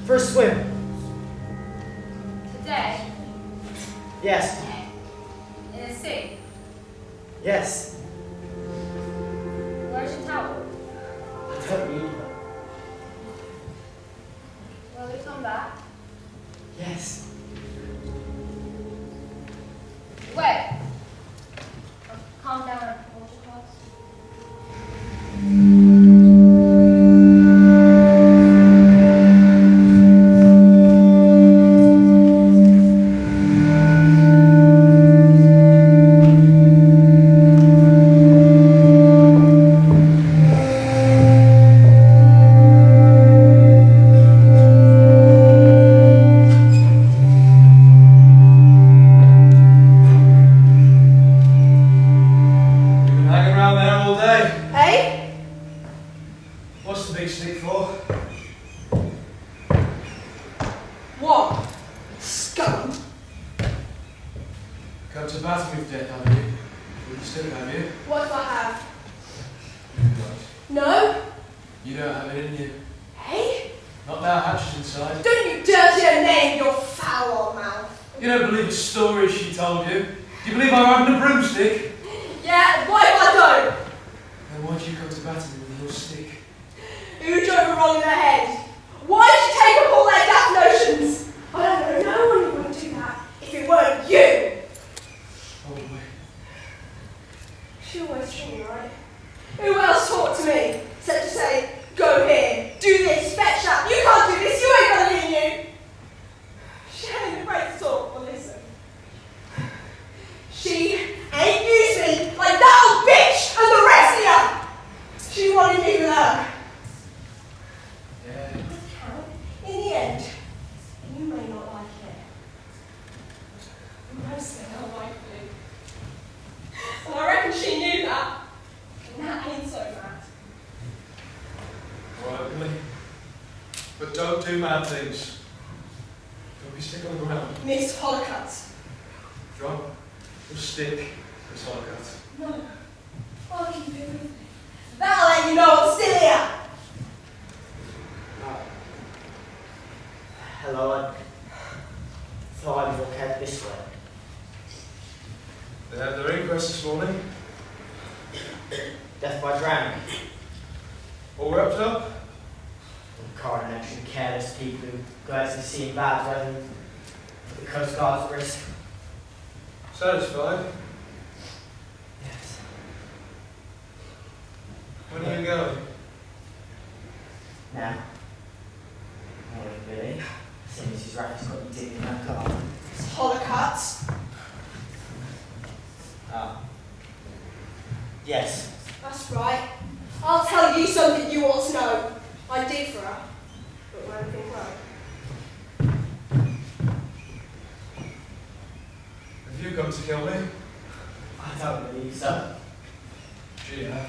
For a swim. Today? Yes. In the sea? Yes. Where's your towel? I don't need one. Will you come back? Yes. Wait. Calm down and hold your clothes. You've been hanging around there all day. Eh? What's the big stick for? What? Scum? Come to battle with death, have you? With the stick, have you? What do I have? Right. No? You don't have it in you. Hey? Not now, hatchet inside. Don't you dirty her name, your foul old mouth. You don't believe the stories she told you, You believe I'm having a broomstick? Yeah, what if I don't? Then why'd you come to batter me with your stick? Who drove her wrong in her head? Why did she take up all their daft notions? I don't know no one who wouldn't do that if it weren't you. Probably. She always treated me right. Who else talked to me? Except to say, go here, do this, fetch that. You can't do this, you ain't gonna leave you. She ain't even great to talk or listen. She ain't used me like that old bitch and the rest of you. She wanted me with her. Yeah. In the end, you may not like it. Mostly I like you. And I reckon she knew that. And that ain't so bad. Alright, Billy. But don't do mad things. Don't be stick on the ground. Miss Hollicutt. Drop your stick, Miss Hollicutt. No. I'll keep it with me. That'll let you know I'm still here. Hello, I thought I was okay this way. They had their inquest this morning. Death by drowning. All wrapped up? Coronation, careless people who go out to sea in bad weather. The Coast Guard's at risk. Satisfied? Yes. When are you going? Now. Morning, Billy. See Mrs. Raffy's got you digging in that car. It's Hollicutt. Ah. Yes. That's right. I'll tell you something you ought to know. I did for her, but won't think right. Have you come to kill me? I don't believe so. Gina.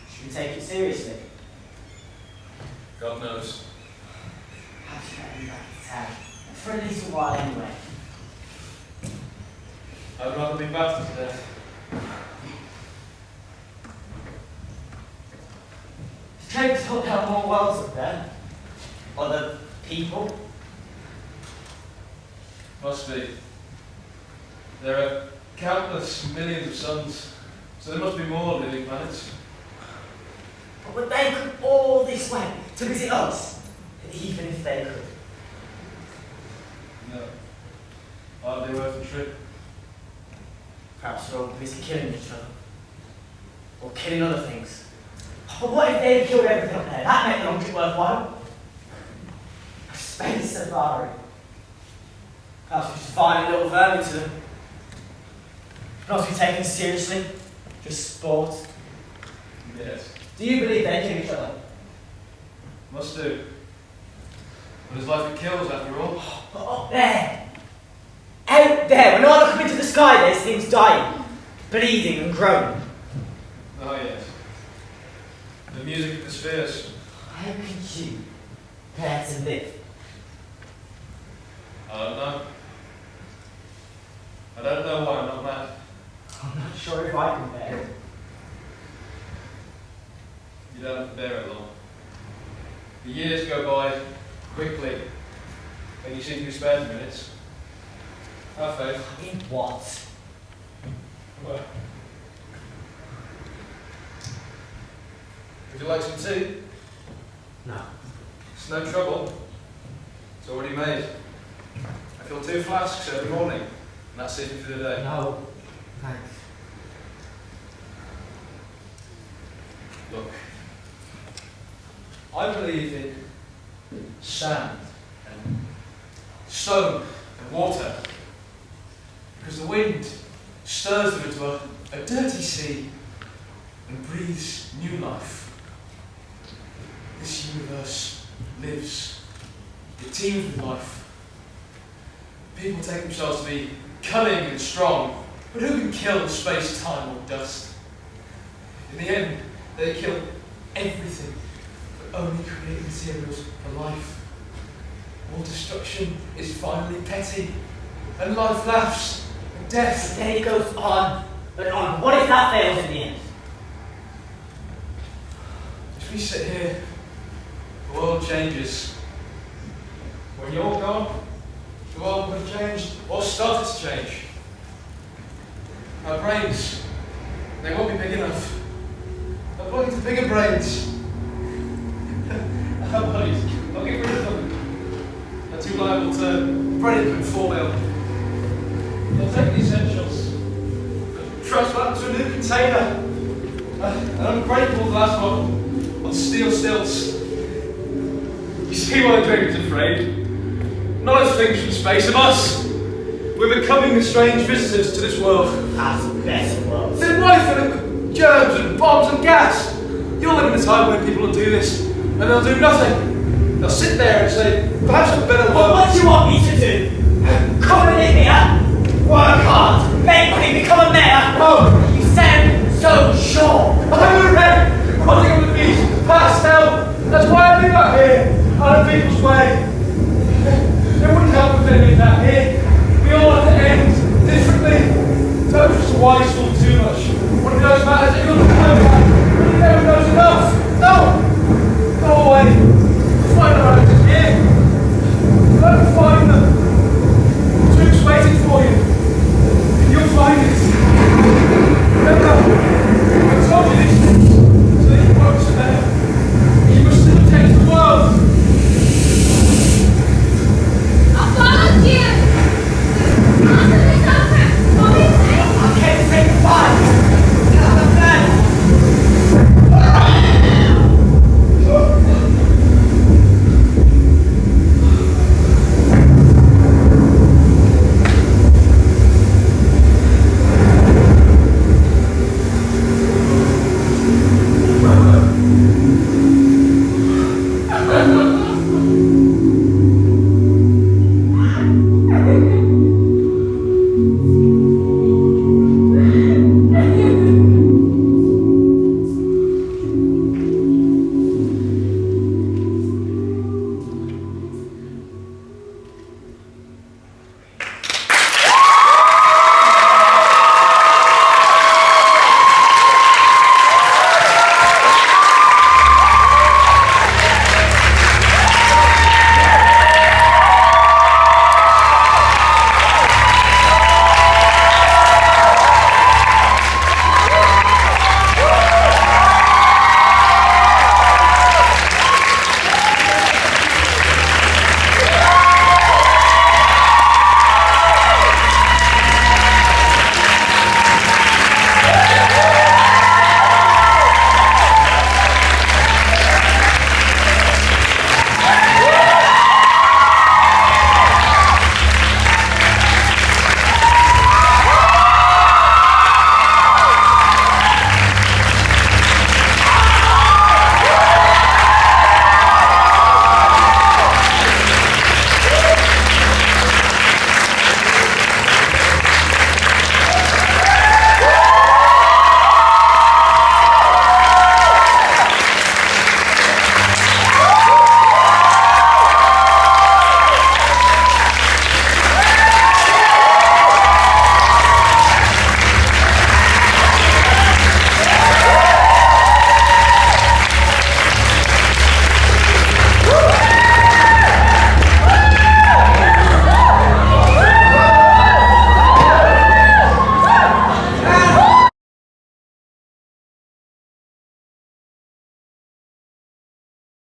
Should we take it seriously? God knows. Perhaps you better be back to town. For a little while anyway. I'd rather be battered to death. Drake thought there were more worlds up there. Other people. Must be. There are countless millions of suns, so there must be more living planets. But would they come all this way to visit us? Even if they could. No. Hardly worth the trip. Perhaps they're all busy killing each other. Or killing other things. But what if they killed everything up there? That made the long trip worthwhile. A space safari. Perhaps we should find a little vermin to them. Not to be taken seriously. Just sport. Yes. Do you believe they kill each other? Must do. But it's life it kills after all. But up there! Out there! When I look up into the sky, there's things dying. Bleeding and groaning. Oh yes. The music of the spheres. How could you dare to live? I don't know. I don't know why I'm not mad. I'm not sure if I can bear it. You don't have to bear it long. The years go by quickly when you seem to spend minutes. Have faith. In what? Well. Would you like some tea? No. It's no trouble. It's already made. I fill 2 flasks every morning, and that's it for the day. No. Thanks. Look, I believe in sand and stone and water, because the wind stirs them into a dirty sea and breathes new life. This universe lives. It teems with life. People take themselves to be cunning and strong, but who can kill space, time, or dust? In the end, they kill everything, but only create materials for life. All destruction is finally petty, and life laughs, and death. Then it goes on and on. What if that fails in the end? If we sit here, the world changes. When you're gone, The world would have changed, or started to change. Our brains, they won't be big enough. They'll plug into bigger brains. Our bodies, they'll get rid of them. They're too liable to break and fall ill. They'll take the essentials and transplant them to a new container. An unbreakable glass bottle on steel stilts. You see why Draken's afraid? Not of things from space, of us. We're becoming the strange visitors to this world. That's the best world. Then why fill it with germs and bombs and gas? You'll live in a time when people will do this, and they'll do nothing. They'll sit there and say, perhaps a better world. What do you want me to do? Come in here